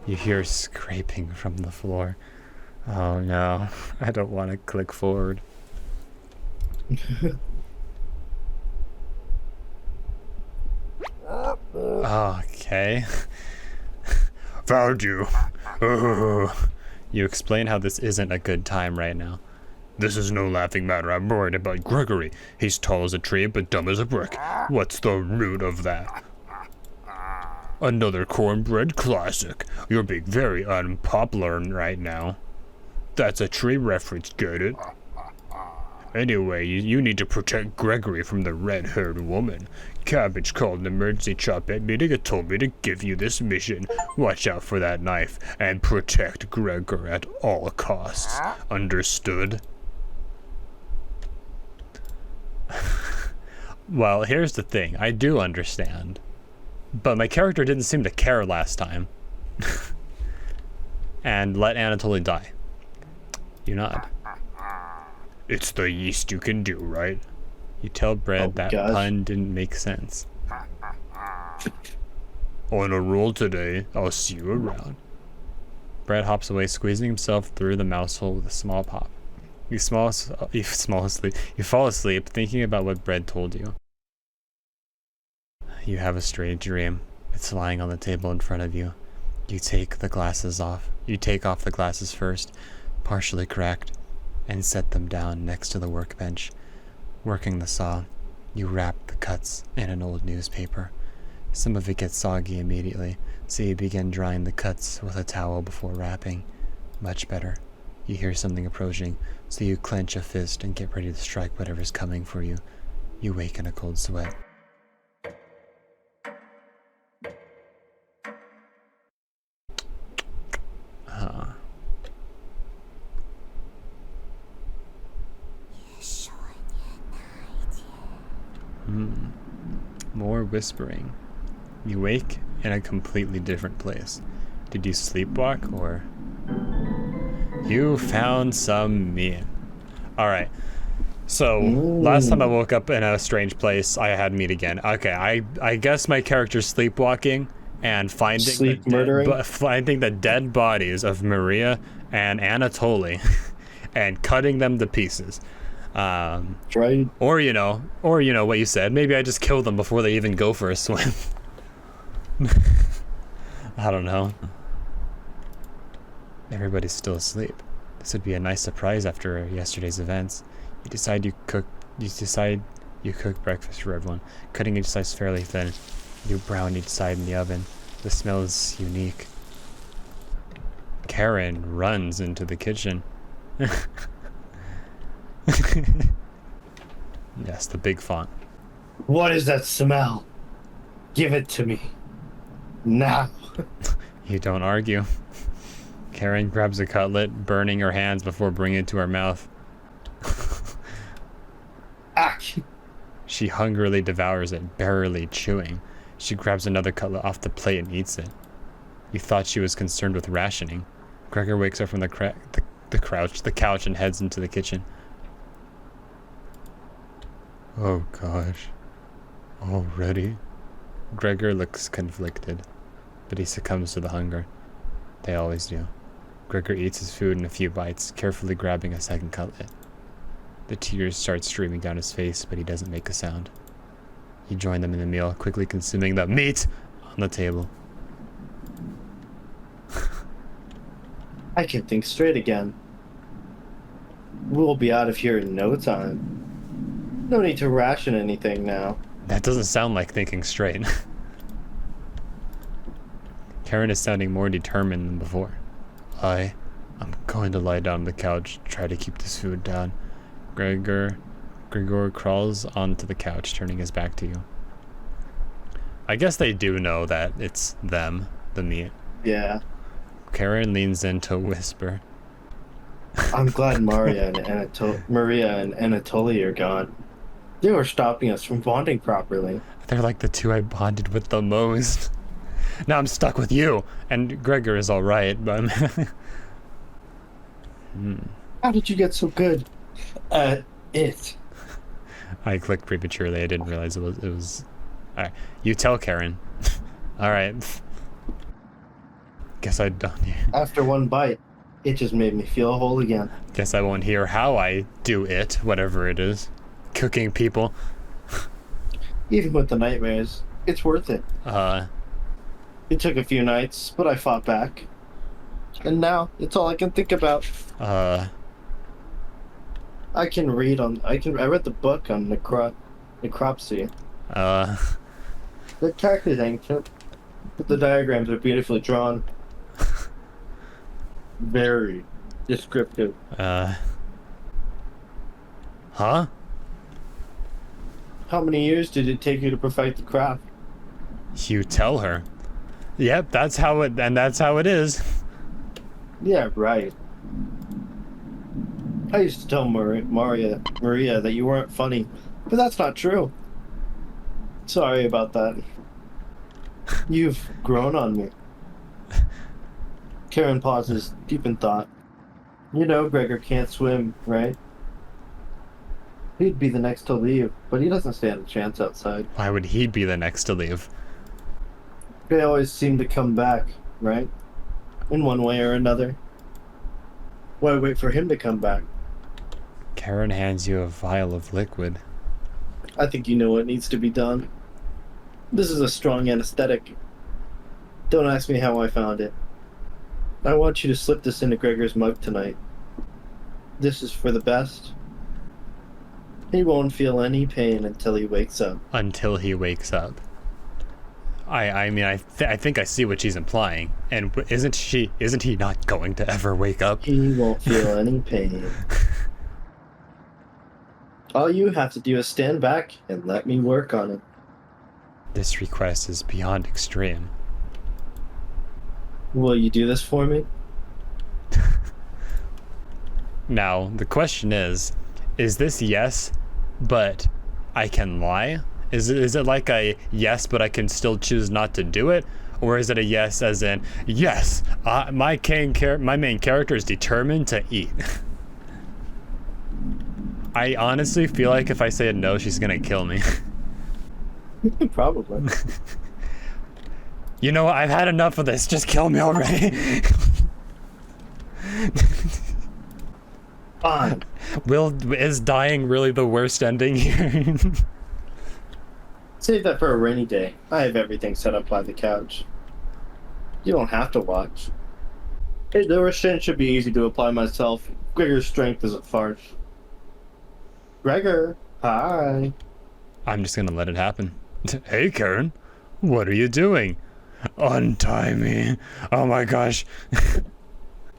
You hear scraping from the floor. Oh no, I don't want to click forward. Okay. Found you. You explain how this isn't a good time right now. This is no laughing matter. I'm worried about Gregory. He's tall as a tree but dumb as a brick. What's the root of that? Another cornbread classic. You're being very unpopular right now. That's a tree reference, get it? Anyway, you need to protect Gregory from the red-haired woman. Cabbage called an emergency chop-at meeting and told me to give you this mission. Watch out for that knife and protect Gregor at all costs. Understood? Well, here's the thing. I do understand. But my character didn't seem to care last time. And let Anatoly die. You nod. It's the least you can do, right? You tell Brad that pun didn't make sense. On a roll today, I'll see you around. Brad hops away, squeezing himself through the mouse hole with a small pop. You fall asleep, thinking about what Brad told you. You have a strange dream. It's lying on the table in front of you. You take the glasses off. You take off the glasses first, partially cracked, and set them down next to the workbench. Working the saw, you wrap the cuts in an old newspaper. Some of it gets soggy immediately, so you begin drying the cuts with a towel before wrapping. Much better. You hear something approaching, so you clench a fist and get ready to strike whatever's coming for you. You wake in a cold sweat. More whispering. You wake in a completely different place. Did you sleepwalk or... You found some meat. Alright. So, last time I woke up in a strange place, I had meat again. Okay, I guess my character's sleepwalking and finding the dead bodies of Maria and Anatoly and cutting them to pieces. Right. Or you know what you said. Maybe I just kill them before they even go for a swim. I don't know. Everybody's still asleep. This would be a nice surprise after yesterday's events. You cook breakfast for everyone, cutting each slice fairly thin. You brown each side in the oven. The smell is unique. Karen runs into the kitchen. Yes, the big font. What is that smell? Give it to me. Now. You don't argue. Karen grabs a cutlet, burning her hands before bringing it to her mouth. She hungrily devours it, barely chewing. She grabs another cutlet off the plate and eats it. You thought she was concerned with rationing. Gregor wakes up from the couch and heads into the kitchen. Oh gosh. Already? Gregor looks conflicted, but he succumbs to the hunger. They always do. Gregor eats his food in a few bites, carefully grabbing a second cutlet. The tears start streaming down his face, but he doesn't make a sound. You join them in the meal, quickly consuming the meat on the table. I can think straight again. We'll be out of here in no time. No need to ration anything now. That doesn't sound like thinking straight. Karen is sounding more determined than before. I'm going to lie down on the couch, try to keep this food down. Gregor crawls onto the couch, turning his back to you. I guess they do know that it's them, the meat. Yeah. Karen leans in to whisper. I'm glad Maria and Anatoly are gone. They were stopping us from bonding properly. They're like the two I bonded with the most. Now I'm stuck with you. And Gregor is alright, but... How did you get so good at it? I clicked prematurely. I didn't realize it was... Alright. You tell Karen. Alright. Guess I'd done you. After one bite, it just made me feel whole again. Guess I won't hear how I do it, whatever it is. Cooking people. Even with the nightmares, it's worth it. It took a few nights, but I fought back. And now, it's all I can think about. I read the book on necropsy. The character's ancient, but the diagrams are beautifully drawn. Very descriptive. Huh? How many years did it take you to perfect the craft? You tell her. Yep, that's how it is. Yeah, right. I used to tell Maria that you weren't funny, but that's not true. Sorry about that. You've grown on me. Karen pauses, deep in thought. You know Gregor can't swim, right? He'd be the next to leave, but he doesn't stand a chance outside. Why would he be the next to leave? They always seem to come back, right? In one way or another. Why wait for him to come back? Karen hands you a vial of liquid. I think you know what needs to be done. This is a strong anesthetic. Don't ask me how I found it. I want you to slip this into Gregor's mug tonight. This is for the best. He won't feel any pain until he wakes up. Until he wakes up. I mean, I think I see what she's implying. And isn't he not going to ever wake up? He won't feel any pain. All you have to do is stand back and let me work on it. This request is beyond extreme. Will you do this for me? Now, the question is this yes, but I can lie? Is it like a yes, but I can still choose not to do it? Or is it a yes as in, yes, my main character is determined to eat? I honestly feel like if I say a no, she's gonna kill me. Probably. You know what? I've had enough of this. Just kill me already. Fine. Is dying really the worst ending here? Save that for a rainy day. I have everything set up by the couch. You don't have to watch. Hey, the restraint should be easy to apply myself. Gregor's strength isn't far. Gregor, hi. I'm just gonna let it happen. Hey, Karen. What are you doing? Untie me. Oh my gosh.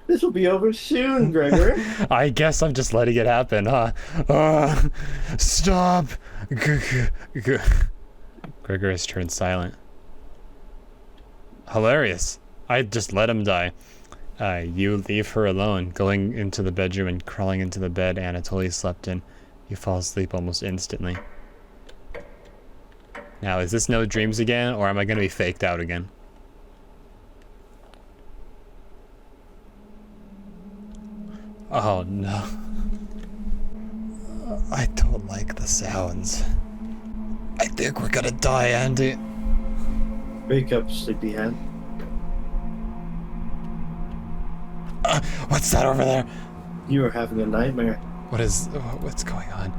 This will be over soon, Gregor. I guess I'm just letting it happen, huh? Stop. Gregor has turned silent. Hilarious. I just let him die. You leave her alone, going into the bedroom and crawling into the bed Anatoly slept in. You fall asleep almost instantly. Now, is this no dreams again, or am I going to be faked out again? Oh no. I don't like the sounds. I think we're gonna die, Andy. Wake up, sleepyhead. What's that over there? You are having a nightmare. What's going on?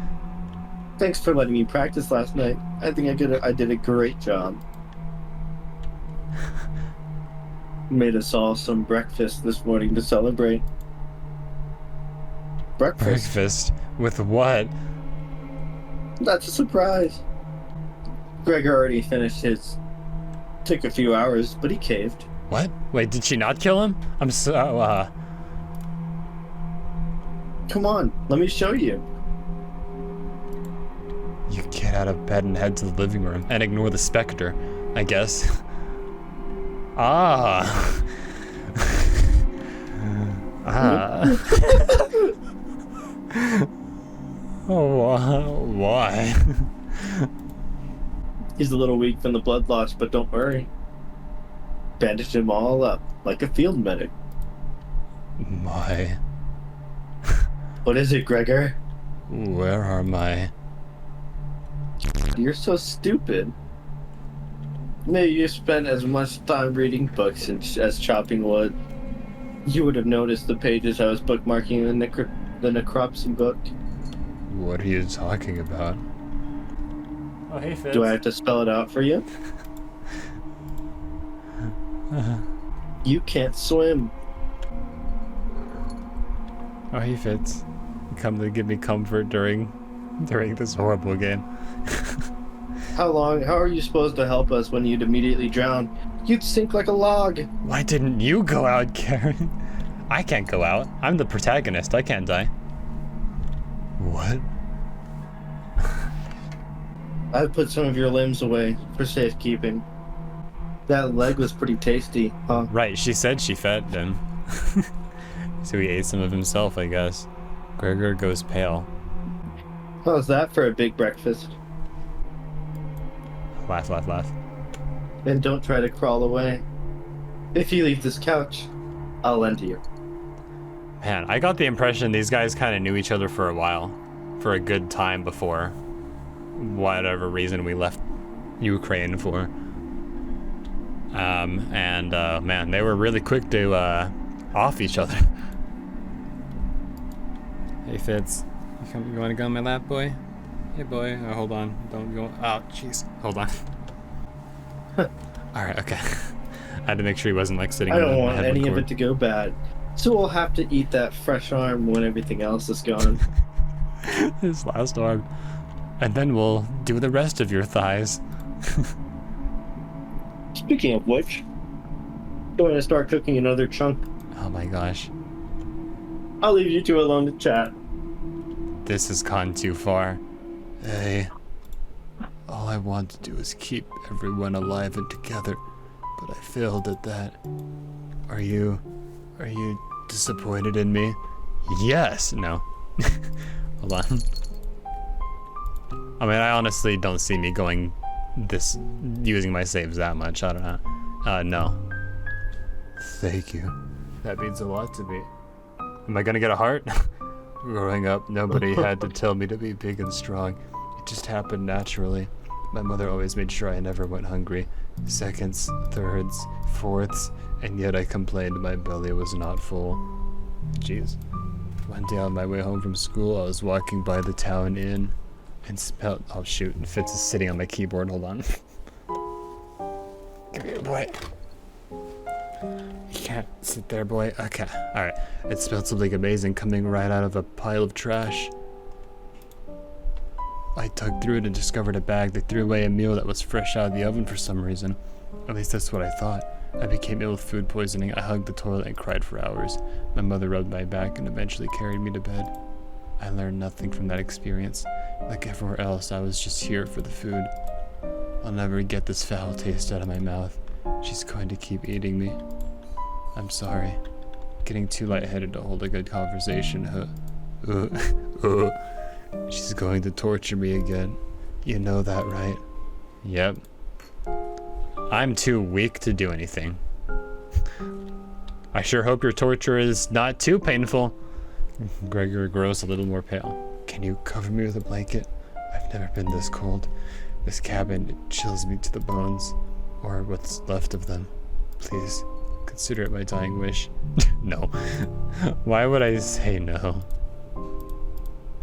Thanks for letting me practice last night. I think I did a great job. Made us all some breakfast this morning to celebrate. Breakfast? With what? That's a surprise. Gregor already finished his. Took a few hours, but he caved. What? Wait, did she not kill him? I'm so, Come on, let me show you. You get out of bed and head to the living room and ignore the specter, I guess. Ah. Oh, why? He's a little weak from the blood loss, but don't worry. Bandage him all up, like a field medic. My. What is it, Gregor? Where are my... You're so stupid. Maybe you spent as much time reading books as chopping wood. You would have noticed the pages I was bookmarking in the necropsy book. What are you talking about? Oh, hey, Fitz. Do I have to spell it out for you? You can't swim. Oh, hey, Fitz. Come to give me comfort during this horrible game. How are you supposed to help us when you'd immediately drown? You'd sink like a log. Why didn't you go out, Karen? I can't go out. I'm the protagonist. I can't die. What? I put some of your limbs away for safekeeping. That leg was pretty tasty, huh? Right, she said she fed him. So he ate some of himself, I guess. Gregor goes pale. How's that for a big breakfast? Laugh, laugh, laugh. And don't try to crawl away. If you leave this couch, I'll lend to you. Man, I got the impression these guys kind of knew each other for a while. For a good time before whatever reason we left Ukraine for. Man, they were really quick to off each other. Hey Fitz, you want to go on my lap, boy? Hey boy, oh, hold on, don't go. Oh, jeez, hold on. All right, okay. I had to make sure he wasn't like sitting. I on don't the want any headboard of it to go bad, so we'll have to eat that fresh arm when everything else is gone. His last arm, and then we'll do the rest of your thighs. Speaking of which, going to start cooking another chunk. Oh my gosh. I'll leave you two alone to chat. This has gone too far. Hey, all I want to do is keep everyone alive and together, but I failed at that. Are you disappointed in me? Yes. No. Hold on. I mean, I honestly don't see me using my saves that much. I don't know. No. Thank you. That means a lot to me. Am I gonna get a heart? Growing up, nobody had to tell me to be big and strong. It just happened naturally. My mother always made sure I never went hungry. Seconds, thirds, fourths, and yet I complained my belly was not full. Jeez. One day on my way home from school, I was walking by the town inn and smelled. Oh shoot, and Fitz is sitting on my keyboard. Hold on. Come here, boy. You can't sit there, boy. Okay, alright. It smelled something amazing coming right out of a pile of trash. I dug through it and discovered a bag that threw away a meal that was fresh out of the oven for some reason. At least that's what I thought. I became ill with food poisoning. I hugged the toilet and cried for hours. My mother rubbed my back and eventually carried me to bed. I learned nothing from that experience. Like everywhere else, I was just here for the food. I'll never get this foul taste out of my mouth. She's going to keep eating me. I'm sorry. Getting too lightheaded to hold a good conversation. She's going to torture me again. You know that, right? Yep. I'm too weak to do anything. I sure hope your torture is not too painful. Gregor grows a little more pale. Can you cover me with a blanket? I've never been this cold. This cabin, it chills me to the bones. Or what's left of them. Please, consider it my dying wish. No. Why would I say no?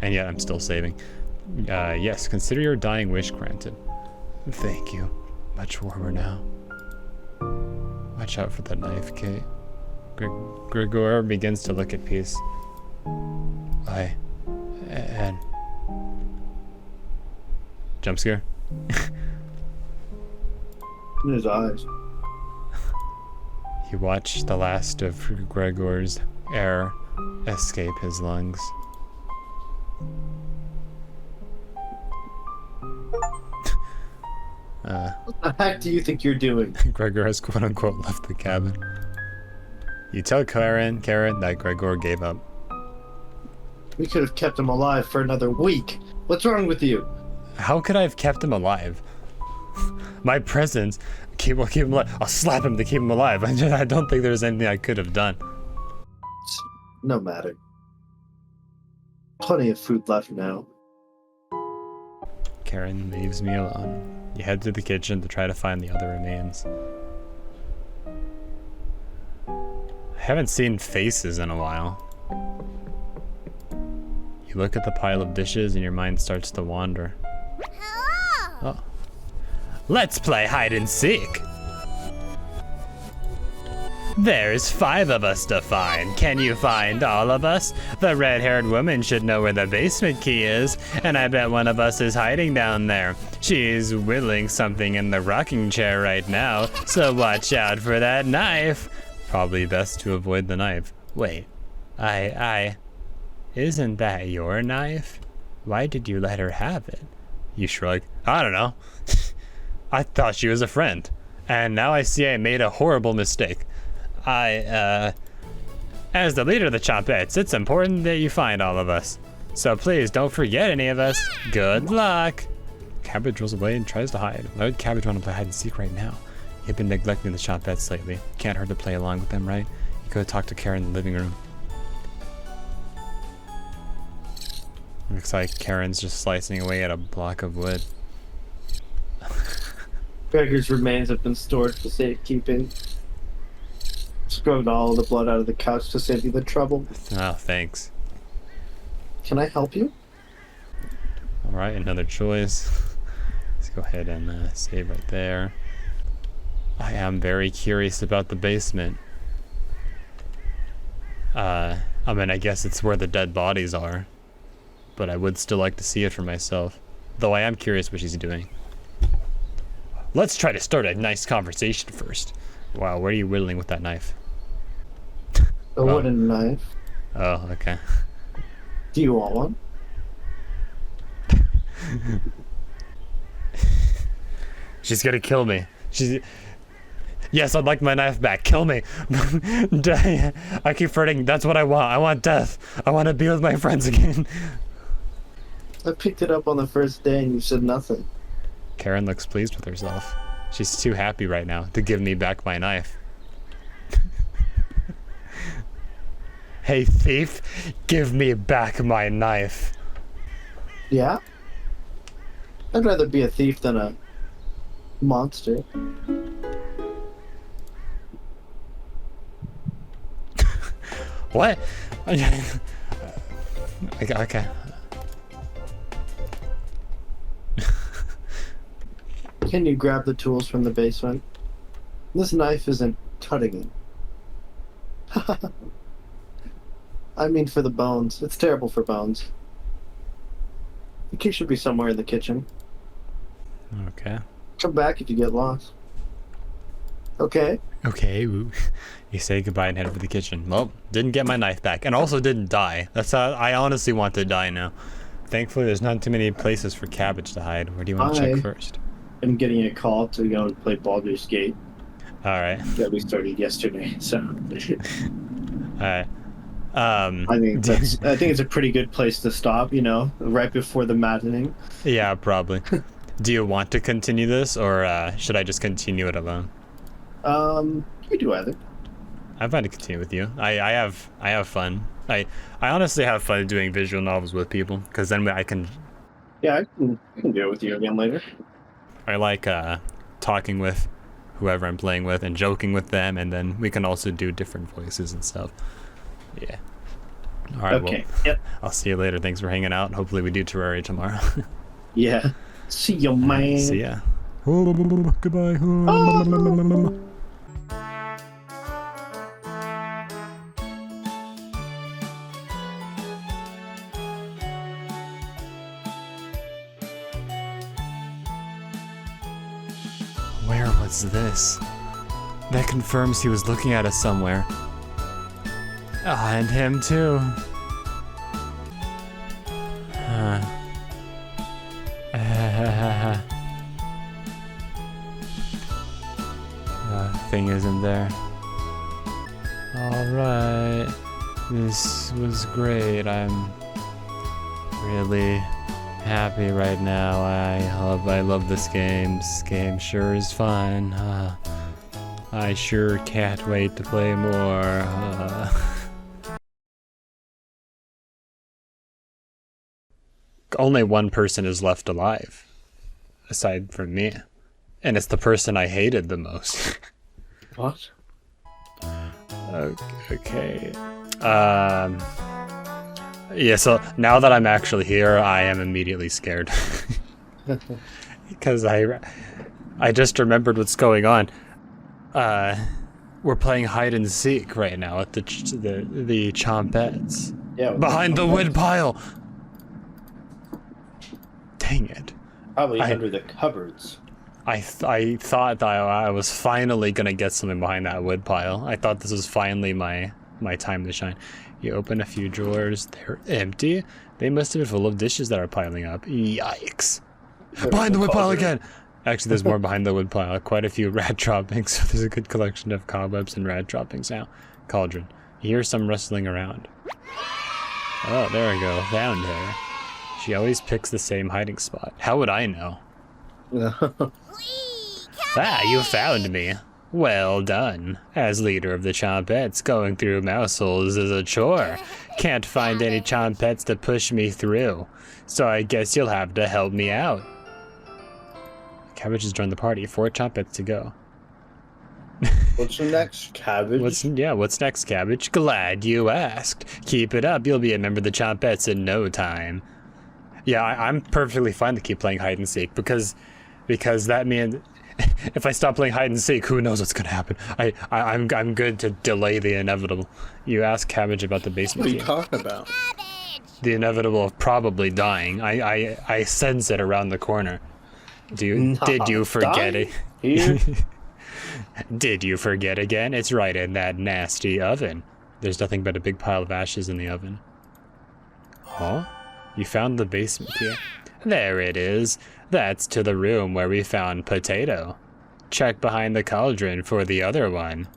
And yet I'm still saving. Yes, consider your dying wish granted. Thank you. Much warmer now. Watch out for that knife, Kate. Gregor begins to look at Peace. And jump scare. In his eyes. You watch the last of Gregor's air escape his lungs. What the heck do you think you're doing? Gregor has quote-unquote left the cabin. You tell Karen that Gregor gave up. We could have kept him alive for another week. What's wrong with you? How could I have kept him alive? My presence will keep him alive. I'll slap him to keep him alive. I don't think there's anything I could have done. It's no matter. Plenty of food left now. Karen leaves me alone. You head to the kitchen to try to find the other remains. I haven't seen faces in a while. You look at the pile of dishes and your mind starts to wander. Oh. Let's play hide and seek! There's 5 of us to find. Can you find all of us? The red-haired woman should know where the basement key is, and I bet one of us is hiding down there. She's whittling something in the rocking chair right now, so watch out for that knife. Probably best to avoid the knife. Wait, isn't that your knife? Why did you let her have it? You shrug. I don't know. I thought she was a friend, and now I see I made a horrible mistake. As the leader of the Chompettes, it's important that you find all of us. So please don't forget any of us. Good luck. Cabbage rolls away and tries to hide. Why would Cabbage want to play hide and seek right now? You've been neglecting the Chompettes lately. Can't hurt to play along with them, right? You could talk to Karen in the living room. Looks like Karen's just slicing away at a block of wood. Gregor's remains have been stored for safekeeping. Scrubbed all the blood out of the couch to save you the trouble. Oh, thanks. Can I help you? Alright, another choice. Let's go ahead and save right there. I am very curious about the basement. I mean, I guess it's where the dead bodies are. But I would still like to see it for myself. Though I am curious what she's doing. Let's try to start a nice conversation first. Wow, where are you whittling with that knife? A wooden knife. Oh, okay. Do you want one? She's gonna kill me. Yes, I'd like my knife back. Kill me. I keep hurting. That's what I want. I want death. I want to be with my friends again. I picked it up on the first day and you said nothing. Karen looks pleased with herself. She's too happy right now to give me back my knife. Hey thief, give me back my knife. Yeah? I'd rather be a thief than a monster. What? Okay. Can you grab the tools from the basement? This knife isn't cutting it. I mean for the bones. It's terrible for bones. The key should be somewhere in the kitchen. Okay. Come back if you get lost. Okay? Okay, woo. You say goodbye and head for the kitchen. Well, didn't get my knife back, and also didn't die. That's how I honestly want to die now. Thankfully, there's not too many places for Cabbage to hide. Where do you want to check first? I'm getting a call to go and play Baldur's Gate Alright. that we started yesterday, so... Alright. I think it's a pretty good place to stop, you know, right before the maddening. Yeah, probably. Do you want to continue this, or should I just continue it alone? You can do either. I'm fine to continue with you. I have fun. I honestly have fun doing visual novels with people, because then I can... Yeah, I can do it with you again later. I like talking with whoever I'm playing with and joking with them, and then we can also do different voices and stuff. Yeah. All right. Okay. Well, yep. I'll see you later. Thanks for hanging out. Hopefully we do Terraria tomorrow. Yeah. See you, man. See ya. Goodbye. Where was this? That confirms he was looking at us somewhere. And him too. Thing isn't there. Alright. This was great. I'm really happy right now. I love this game. This game sure is fun. I sure can't wait to play more. Only one person is left alive, aside from me, and it's the person I hated the most. What? Okay. Yeah, so now that I'm actually here, I am immediately scared. Because I just remembered what's going on. We're playing hide and seek right now at the Chompettes. Yeah. Behind the wood pile! Dang it. Probably under the cupboards. I thought that I was finally gonna get something behind that wood pile. I thought this was finally my time to shine. You open a few drawers, they're empty. They must have been full of dishes that are piling up. Yikes. Behind the wood pile again! Actually, there's more behind the wood pile. Quite a few rat droppings. So there's a good collection of cobwebs and rat droppings now. Cauldron. You hear some rustling around. Oh, there we go. Found her. She always picks the same hiding spot. How would I know? Ah, you found me. Well done. As leader of the Chompettes, going through mouse holes is a chore. Can't find any Chompettes to push me through, so I guess you'll have to help me out. Cabbage has joined the party. 4 Chompettes to go. What's next, Cabbage? What's next, Cabbage? Glad you asked. Keep it up, you'll be a member of the Chompettes in no time. Yeah, I'm perfectly fine to keep playing hide and seek because that means if I stop playing hide and seek, who knows what's gonna happen? I'm good to delay the inevitable. You ask Cabbage about the basement. What are you key. talking about? The inevitable of probably dying. I sense it around the corner. Did you forget it? Here? Did you forget again? It's right in that nasty oven. There's nothing but a big pile of ashes in the oven. Huh? You found the basement key? There it is. That's to the room where we found Potato. Check behind the cauldron for the other one.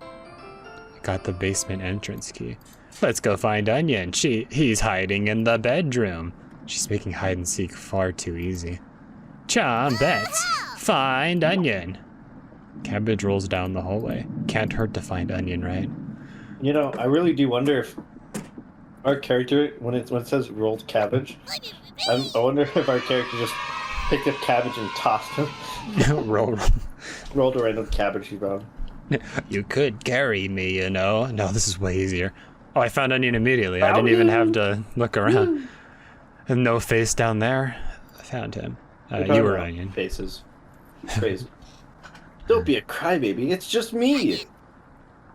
Got the basement entrance key. Let's go find Onion. He's hiding in the bedroom. She's making hide and seek far too easy. Chompettes, find Onion. Cabbage rolls down the hallway. Can't hurt to find Onion, right? You know, I really do wonder if our character, when it says rolled cabbage, I wonder if our character just picked up cabbage and tossed him. Roll. Rolled a random cabbage he found. You could carry me, you know. No, this is way easier. Oh, I found Onion immediately. I didn't even have to look around. And no face down there. I found him. You were Onion. Faces. Crazy. Don't be a crybaby. It's just me.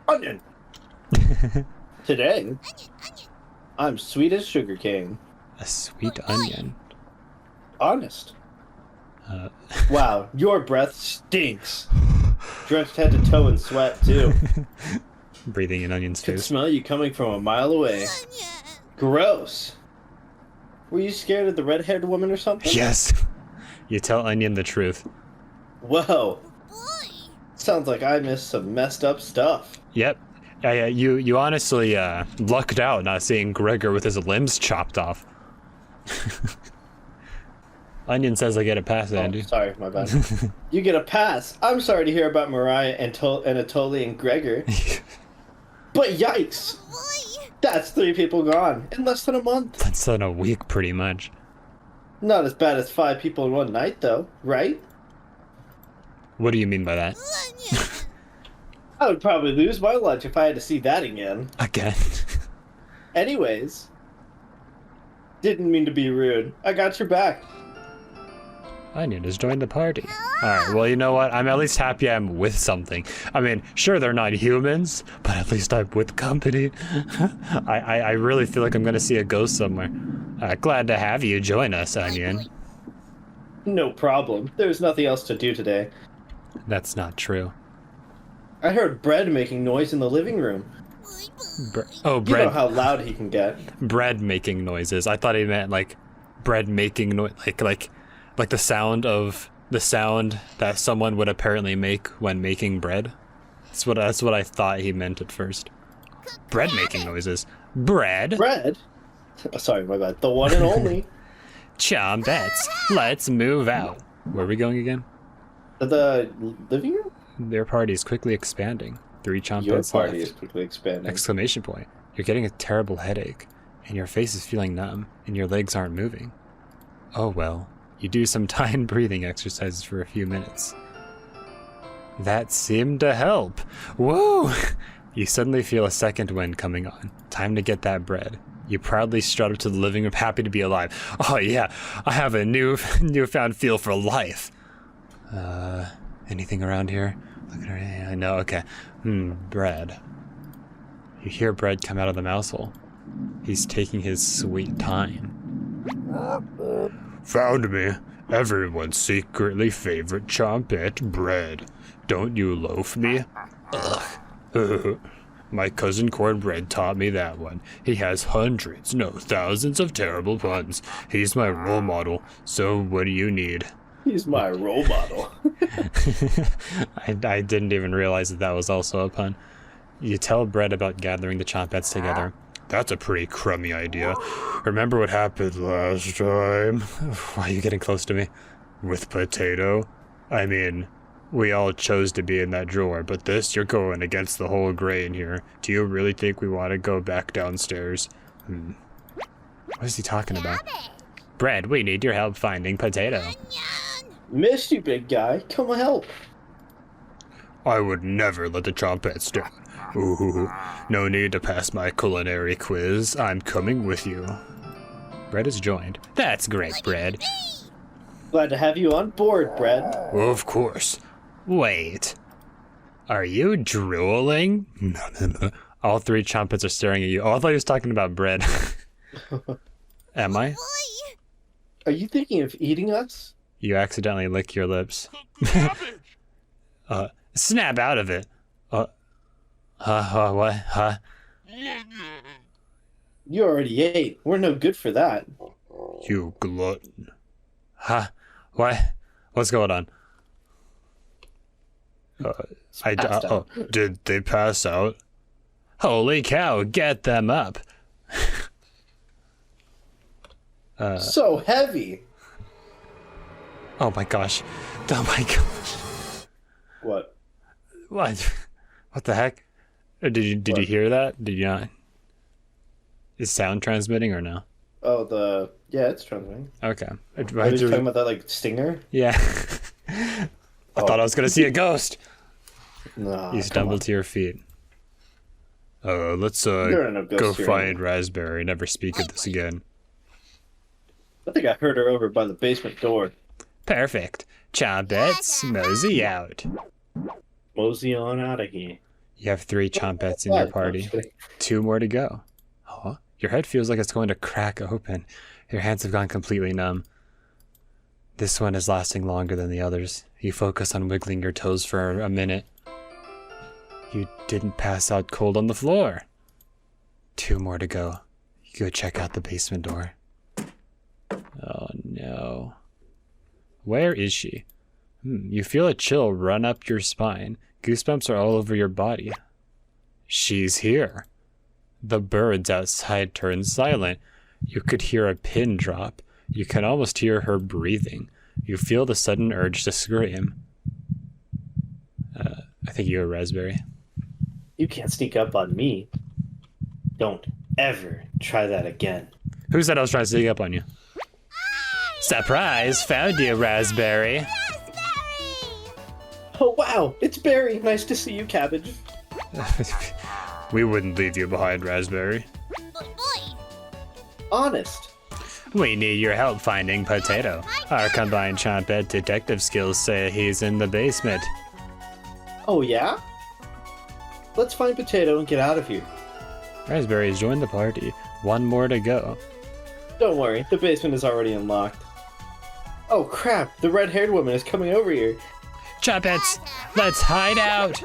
Onion. Today, I'm sweet as sugarcane. A sweet onion. Honest. Wow, your breath stinks. Drenched head to toe in sweat, too. Breathing in Onion's Could face. smell you coming from a mile away. Gross. Were you scared of the red-haired woman or something? Yes. You tell Onion the truth. Whoa. Sounds like I missed some messed up stuff. Yep. You honestly lucked out not seeing Gregor with his limbs chopped off. Onion says I get a pass, Andy. Oh, sorry, my bad. You get a pass. I'm sorry to hear about Mariah and Anatoly and Gregor. But yikes! That's 3 people gone in less than a month. That's in a week, pretty much. Not as bad as 5 people in one night, though, right? What do you mean by that? I would probably lose my lunch if I had to see that again. Again. Anyways. Didn't mean to be rude. I got your back. Onion has joined the party. Alright, well, you know what? I'm at least happy I'm with something. I mean, sure, they're not humans, but at least I'm with company. I really feel like I'm gonna see a ghost somewhere. Glad to have you join us, Onion. No problem. There's nothing else to do today. That's not true. I heard Bread making noise in the living room. Oh, You know bread. how loud he can get. Bread making noises. I thought he meant like bread making noise, like the sound that someone would apparently make when making bread. That's what I thought he meant at first. Bread making noises. Bread. Bread? Oh, sorry, my bad. The one and only. Chompettes. Let's move out. Where are we going again? The living room? Their party is quickly expanding. 3 Chompettes Your left. party is quickly expanding. Exclamation point. You're getting a terrible headache, and your face is feeling numb, and your legs aren't moving. Oh well. You do some timed breathing exercises for a few minutes. That seemed to help. Whoa! You suddenly feel a second wind coming on. Time to get that bread. You proudly strut up to the living room, happy to be alive. Oh yeah, I have a newfound feel for life. Anything around here? Look at her. Yeah, no, okay. Bread. You hear Bread come out of the mouse hole. He's taking his sweet time. Found me. Everyone's secretly favorite chompette, Bread. Don't you loaf me? Ugh. My cousin Cornbread taught me that one. He has hundreds, no thousands of terrible puns. He's my role model, so what do you need? He's my role model. I didn't even realize that was also a pun. You tell Bread about gathering the chompettes together. That's a pretty crummy idea. Remember what happened last time? Why are you getting close to me? With Potato? I mean, We all chose to be in that drawer, but this, you're going against the whole grain here. Do you really think we want to go back downstairs? What is he talking about? Bread, we need your help finding potato. Missed you, big guy. Come help. I would never let the trumpets down. Ooh, no need to pass my culinary quiz. I'm coming with you. Bread is joined. That's great, Bread. Glad to have you on board, Bread. Of course. Wait. Are you drooling? No. All three trumpets are staring at you. Oh, I thought he was talking about Bread. Am I? Are you thinking of eating us? You accidentally lick your lips. Snap out of it. What? Huh? You already ate. We're no good for that. You glutton. Huh? What? What's going on? Did they pass out? Holy cow, get them up. So heavy. Oh my gosh. Oh my gosh. What? What? What the heck? Did you hear that? Did you not? Is sound transmitting or no? Oh, yeah, it's transmitting. Okay. Are you talking about that, like, stinger? Yeah. I thought I was gonna see a ghost. No. You stumbled to your feet. Let's There are no ghosts go here find anymore. Raspberry. Never speak of this again. I think I heard her over by the basement door. Perfect. Chompets, mosey out. Mosey on out of here. You have 3 chompets in your party. 2 more to go. Oh, your head feels like it's going to crack open. Your hands have gone completely numb. This one is lasting longer than the others. You focus on wiggling your toes for a minute. You didn't pass out cold on the floor. 2 more to go. You go check out the basement door. Oh no. Where is she? You feel a chill run up your spine. Goosebumps are all over your body. She's here. The birds outside turn silent. You could hear a pin drop. You can almost hear her breathing. You feel the sudden urge to scream. I think you're a Raspberry. You can't sneak up on me. Don't ever try that again. Who said I was trying to sneak up on you? Surprise! Found you, Raspberry. Oh, wow. It's Barry. Nice to see you, Cabbage. We wouldn't leave you behind, Raspberry. Honest. We need your help finding Potato. Our combined Chompet detective skills say he's in the basement. Oh, yeah? Let's find Potato and get out of here. Raspberry has joined the party. 1 more to go. Don't worry. The basement is already unlocked. Oh, crap. The red-haired woman is coming over here. Chompets, let's hide out!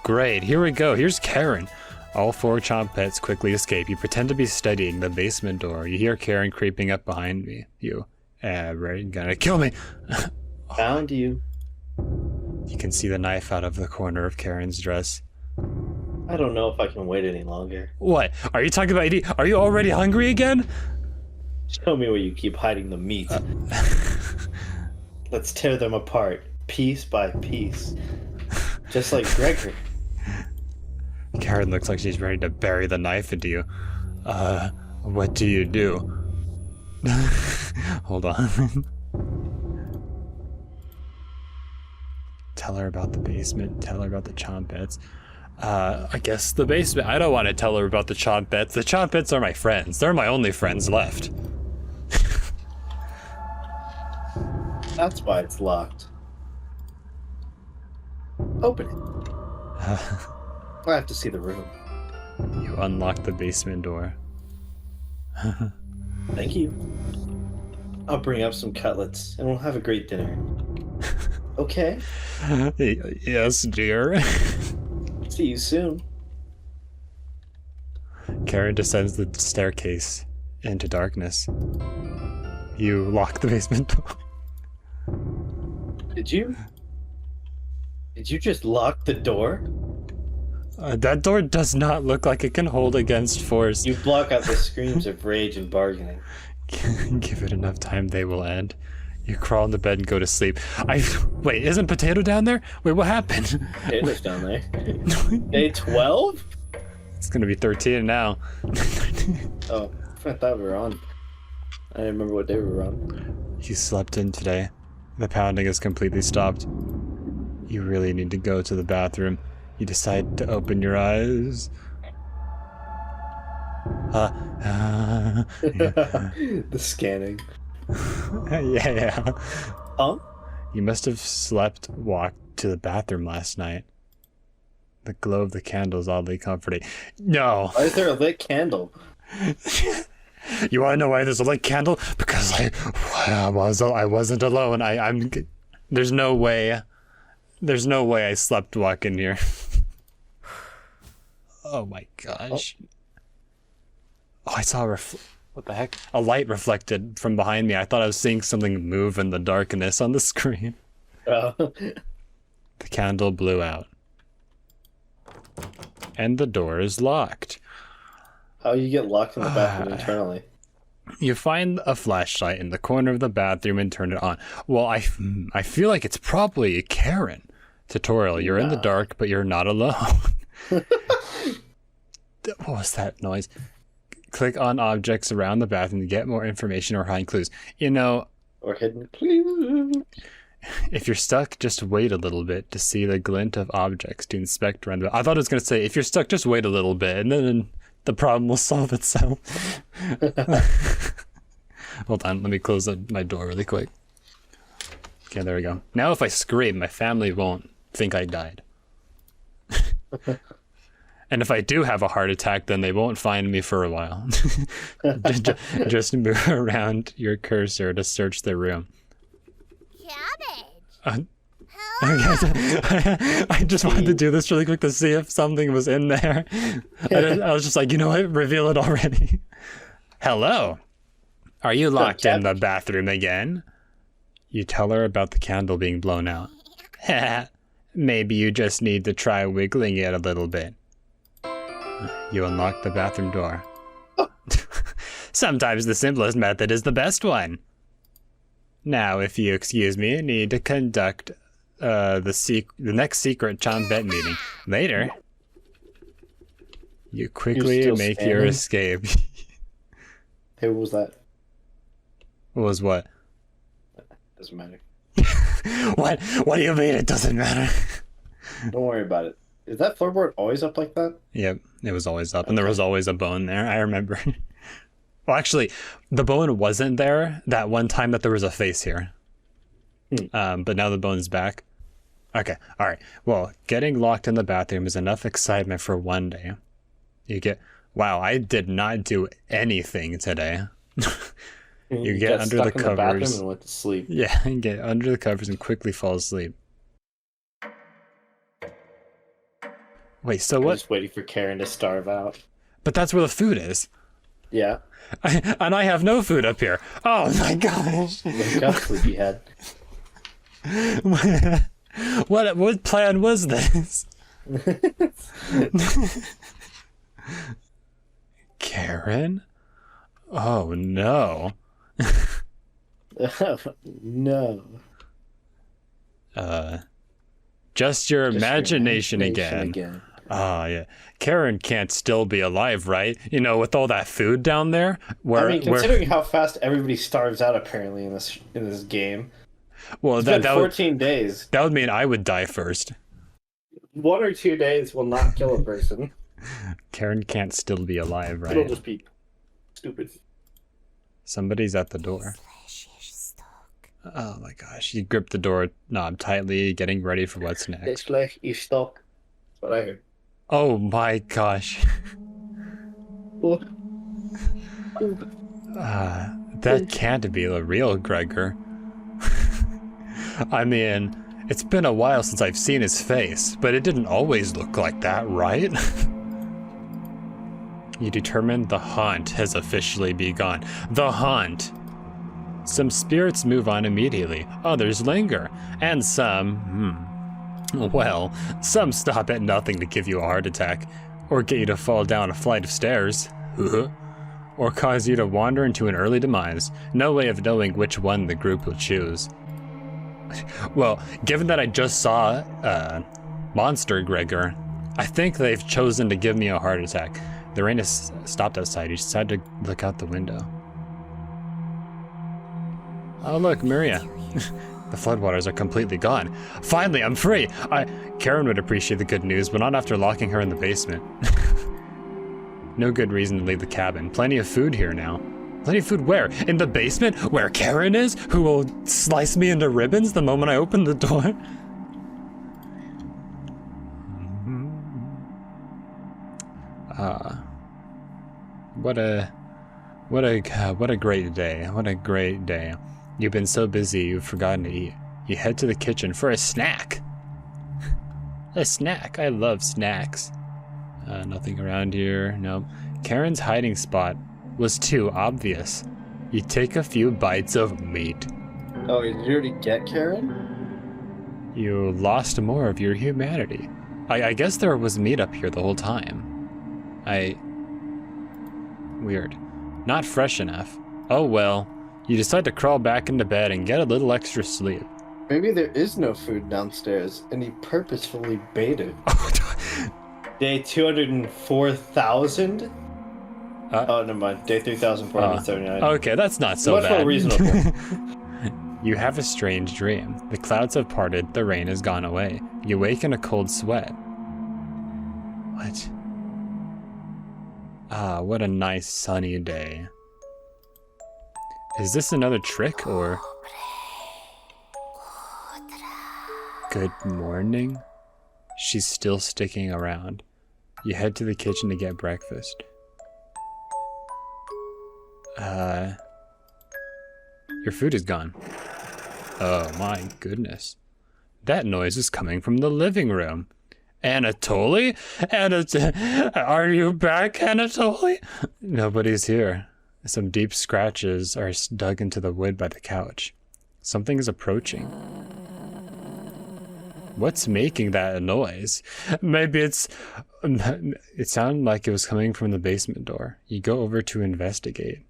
Great, here we go. Here's Karen. All 4 Chompets quickly escape. You pretend to be studying the basement door. You hear Karen creeping up behind you. Right, gonna kill me. Found you. You can see the knife out of the corner of Karen's dress. I don't know if I can wait any longer. What? Are you talking about eating? Are you already hungry again? Show me where you keep hiding the meat. Let's tear them apart, piece by piece. Just like Gregory. Karen looks like she's ready to bury the knife into you. What do you do? Hold on. Tell her about the basement. Tell her about the Chompets. I guess the basement. I don't want to tell her about the Chompets. The Chompets are my friends. They're my only friends left. That's why it's locked. Open it. I have to see the room. You unlock the basement door. Thank you. I'll bring up some cutlets, and we'll have a great dinner. Okay? Yes, dear. See you soon. Karen descends the staircase into darkness. You lock the basement door. Did you? Did you just lock the door? That door does not look like it can hold against force. You block out the screams of rage and bargaining. Give it enough time, they will end. You crawl into bed and go to sleep. Wait, isn't Potato down there? Wait, what happened? Potato's down there. Day 12? It's gonna be 13 now. Oh, I thought we were on. I didn't remember what day we were on. You slept in today. The pounding has completely stopped. You really need to go to the bathroom. You decide to open your eyes. The scanning. Yeah. Huh? You must have walked to the bathroom last night. The glow of the candle is oddly comforting. No. Why is there a lit candle? You want to know why there's a lit candle? Because I wasn't alone. There's no way I slept walking here. Oh my gosh. Oh, I saw what the heck? A light reflected from behind me. I thought I was seeing something move in the darkness on the screen. The candle blew out. And the door is locked. How you get locked in the bathroom internally? You find a flashlight in the corner of the bathroom and turn it on. Well, I feel like it's probably a Karen tutorial. You're in the dark, but you're not alone. What was that noise? Click on objects around the bathroom to get more information or hiding clues. You know... Or hidden clues. If you're stuck, just wait a little bit to see the glint of objects to inspect around the... I thought it was going to say, if you're stuck, just wait a little bit, and then the problem will solve itself. Hold on, let me close my door really quick. Okay, there we go. Now if I scream, my family won't think I died. And if I do have a heart attack, then they won't find me for a while. Just move around your cursor to search the room. Cabbage. I just wanted to do this really quick to see if something was in there. I was just like, you know what? Reveal it already. Hello. Are you locked in the bathroom again? You tell her about the candle being blown out. Maybe you just need to try wiggling it a little bit. You unlock the bathroom door. Sometimes the simplest method is the best one. Now, if you excuse me, I need to conduct the next secret Chombet meeting. Later, you quickly make your escape. Hey, what was that? What was what? Doesn't matter. What do you mean it doesn't matter? Don't worry about it. Is that floorboard always up like that? Yep, it was always up, and there was always a bone there, I remember. Well, actually, the bone wasn't there that one time that there was a face here. But now the bone is back. Okay, all right. Well, getting locked in the bathroom is enough excitement for one day. Wow, I did not do anything today. You get under the covers. In the bathroom and went to sleep. Yeah, and get under the covers and quickly fall asleep. Wait, so what? Just waiting for Karen to starve out. But that's where the food is. Yeah. And I have no food up here. Oh my gosh. Wake up, sleepyhead. What plan was this? Karen? Oh no. No. Just your imagination again. Oh, yeah. Karen can't still be alive, right? You know, with all that food down there. Considering how fast everybody starves out apparently in this game. Well, it's been 14 days. That would mean I would die first. 1 or 2 days will not kill a person. Karen can't still be alive, right? It'll just be stupid. Somebody's at the door. Oh my gosh. You grip the door knob tightly, getting ready for what's next. It's like you stuck. That's what I heard. Oh my gosh. What? That can't be the real Gregor. I mean, it's been a while since I've seen his face, but it didn't always look like that, right? You determine the haunt has officially begun. The haunt! Some spirits move on immediately, others linger, and some stop at nothing to give you a heart attack, or get you to fall down a flight of stairs. or cause you to wander into an early demise. No way of knowing which one the group will choose. Well, given that I just saw Monster Gregor, I think they've chosen to give me a heart attack. The rain has stopped outside. You decided to look out the window. Oh look, Maria. The floodwaters are completely gone. Finally, I'm free! Karen would appreciate the good news, but not after locking her in the basement. No good reason to leave the cabin. Plenty of food here now. Plenty of food where? In the basement? Where Karen is? Who will slice me into ribbons the moment I open the door? What a great day. What a great day. You've been so busy you've forgotten to eat. You head to the kitchen for a snack. A snack. I love snacks. Nothing around here. No. Karen's hiding spot was too obvious. You take a few bites of meat. Oh, did you already get Karen? You lost more of your humanity. I guess there was meat up here the whole time. Weird. Not fresh enough. Oh well. You decide to crawl back into bed and get a little extra sleep. Maybe there is no food downstairs, and he purposefully baited. Day 204,000? Oh, never mind. Day 3,479. Okay, that's not so Much bad. more reasonable. You have a strange dream. The clouds have parted, the rain has gone away. You wake in a cold sweat. What? Ah, what a nice sunny day. Is this another trick, or... Good morning? She's still sticking around. You head to the kitchen to get breakfast. Your food is gone. Oh my goodness. That noise is coming from the living room. Anatoly? Are you back, Anatoly? Nobody's here. Some deep scratches are dug into the wood by the couch. Something is approaching. What's making that noise? Maybe it's... It sounded like it was coming from the basement door. You go over to investigate.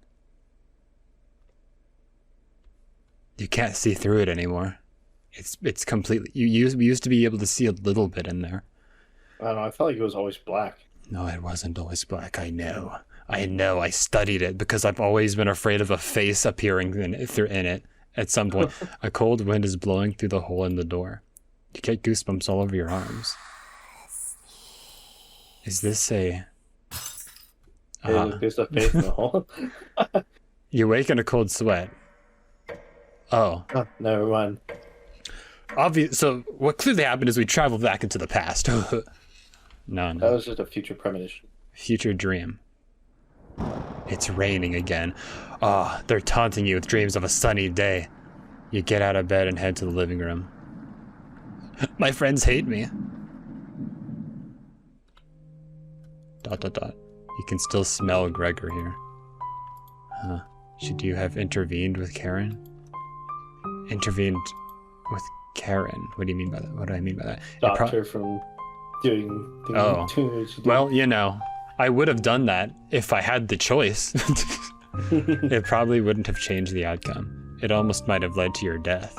You can't see through it anymore. It's completely... We used to be able to see a little bit in there. I don't know, I felt like it was always black. No, it wasn't always black. I know. I studied it because I've always been afraid of a face appearing in it at some point. A cold wind is blowing through the hole in the door. You get goosebumps all over your arms. Is this a... There's a face in the hole. You wake in a cold sweat. Oh. Oh, never mind. So what clearly happened is we traveled back into the past. No. That was just a future premonition. Future dream. It's raining again. They're taunting you with dreams of a sunny day. You get out of bed and head to the living room. My friends hate me. ... You can still smell Gregor here. Should you have intervened with Karen? Intervened with Karen? What do you mean by that? What do I mean by that? Stopped her from doing what she did. Well, you know, I would have done that if I had the choice. It probably wouldn't have changed the outcome. It almost might have led to your death.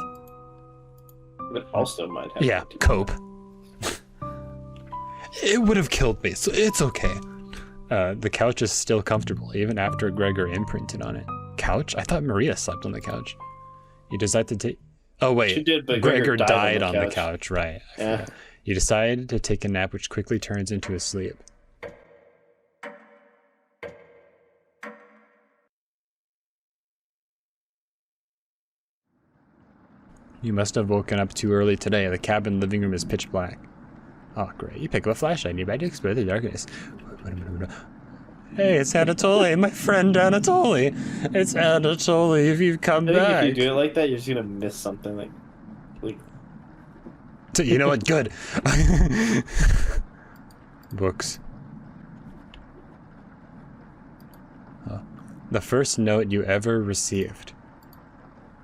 But also might have. Yeah, cope. It would have killed me, so it's okay. The couch is still comfortable, even after Gregor imprinted on it. Couch? I thought Maria slept on the couch. You decide to take... Oh, wait. She did, but Gregor died on the couch, right. Yeah. You decide to take a nap, which quickly turns into a sleep. You must have woken up too early today. The cabin living room is pitch black. Oh, great. You pick up a flashlight and you're ready to explore the darkness. Hey, it's Anatoly, my friend Anatoly. It's Anatoly, if you've come back. If you do it like that, you're just gonna miss something. Like So, you know what? Good. Books. The first note you ever received.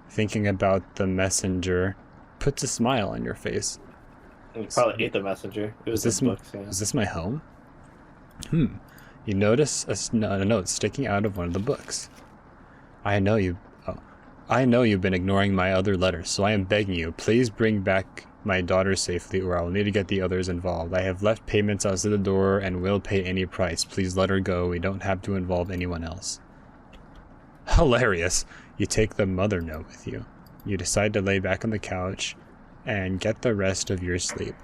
Thinking about the messenger puts a smile on your face. You probably ate the messenger. It was Is books. Yeah. this my home? You notice a note sticking out of one of the books. I know you've been ignoring my other letters, so I am begging you, please bring back my daughter safely, or I will need to get the others involved. I have left payments outside the door and will pay any price. Please let her go. We don't have to involve anyone else. Hilarious. You take the mother note with you. You decide to lay back on the couch and get the rest of your sleep.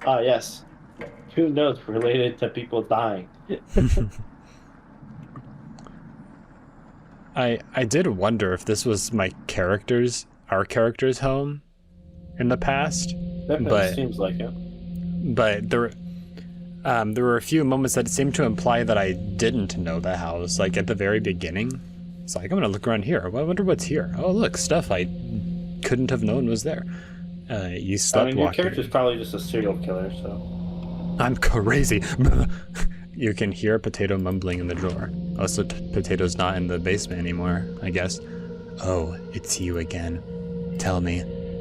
Ah, yes. 2 notes related to people dying. I did wonder if this was our character's home in the past. Definitely seems like it. But there were a few moments that seemed to imply that I didn't know the house, like at the very beginning. It's like, I'm gonna look around here. I wonder what's here. Oh, look, stuff I couldn't have known was there. You slept your character's probably just a serial killer, so... I'm crazy. You can hear Potato mumbling in the drawer. Also, Potato's not in the basement anymore, I guess. Oh, it's you again. Tell me,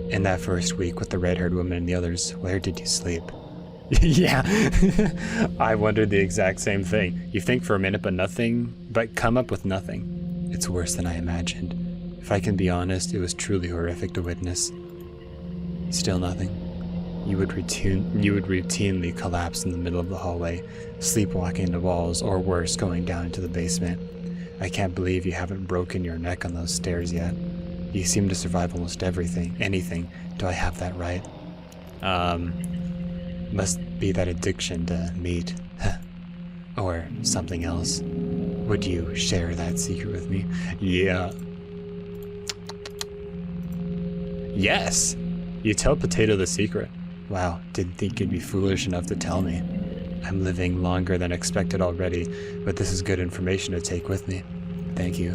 in that first week with the red-haired woman and the others, where did you sleep? Yeah, I wondered the exact same thing. You think for a minute but come up with nothing. It's worse than I imagined. If I can be honest, it was truly horrific to witness. Still nothing. You would routinely collapse in the middle of the hallway, sleepwalking into walls, or worse, going down into the basement. I can't believe you haven't broken your neck on those stairs yet. You seem to survive almost anything. Do I have that right? Must be that addiction to meat. Or something else. Would you share that secret with me? Yeah. Yes! You tell Potato the secret. Wow, didn't think you'd be foolish enough to tell me. I'm living longer than expected already, but this is good information to take with me. Thank you.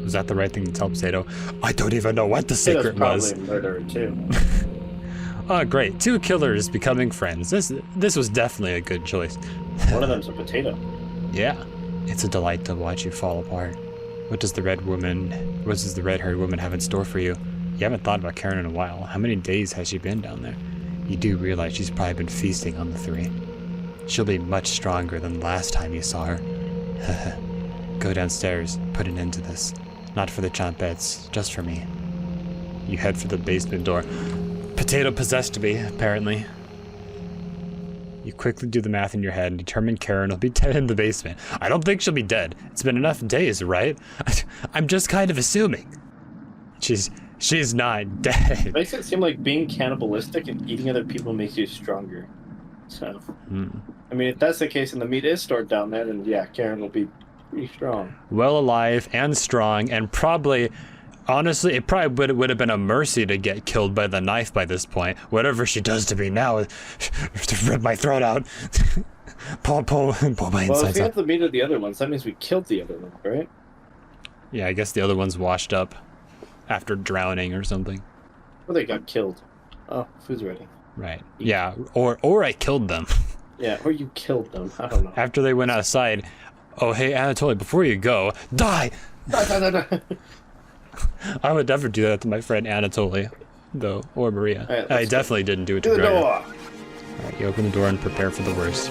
Was that the right thing to tell Potato? I don't even know what the secret was. Probably a murderer too. Oh, great. 2 killers becoming friends. This was definitely a good choice. One of them's a potato. Yeah. It's a delight to watch you fall apart. What does the red-haired woman have in store for you? You haven't thought about Karen in a while. How many days has she been down there? You do realize she's probably been feasting on the 3. She'll be much stronger than the last time you saw her. Go downstairs, put an end to this. Not for the chompettes, just for me. You head for the basement door. Potato possessed to be, apparently. You quickly do the math in your head and determine Karen will be dead in the basement. I don't think she'll be dead. It's been enough days, right? I'm just kind of assuming. She's not dead. It makes it seem like being cannibalistic and eating other people makes you stronger. So, I mean, if that's the case and the meat is stored down there, then yeah, Karen will be pretty strong. Well alive and strong, and probably, honestly, it probably would have been a mercy to get killed by the knife by this point. Whatever she does to me now, to rip my throat out. pull my insides Well, if we out. have the meat of the other ones, that means we killed the other one, right? Yeah, I guess the other one's washed up after drowning or something. Or they got killed. Oh, food's ready. Right. Yeah, or I killed them. Yeah, or you killed them. I don't know. After they went outside. Oh, hey, Anatoly, before you go, die! I would never do that to my friend Anatoly, though, or Maria. Right, I definitely didn't do it to To the Gregor. door! Alright, you open the door and prepare for the worst.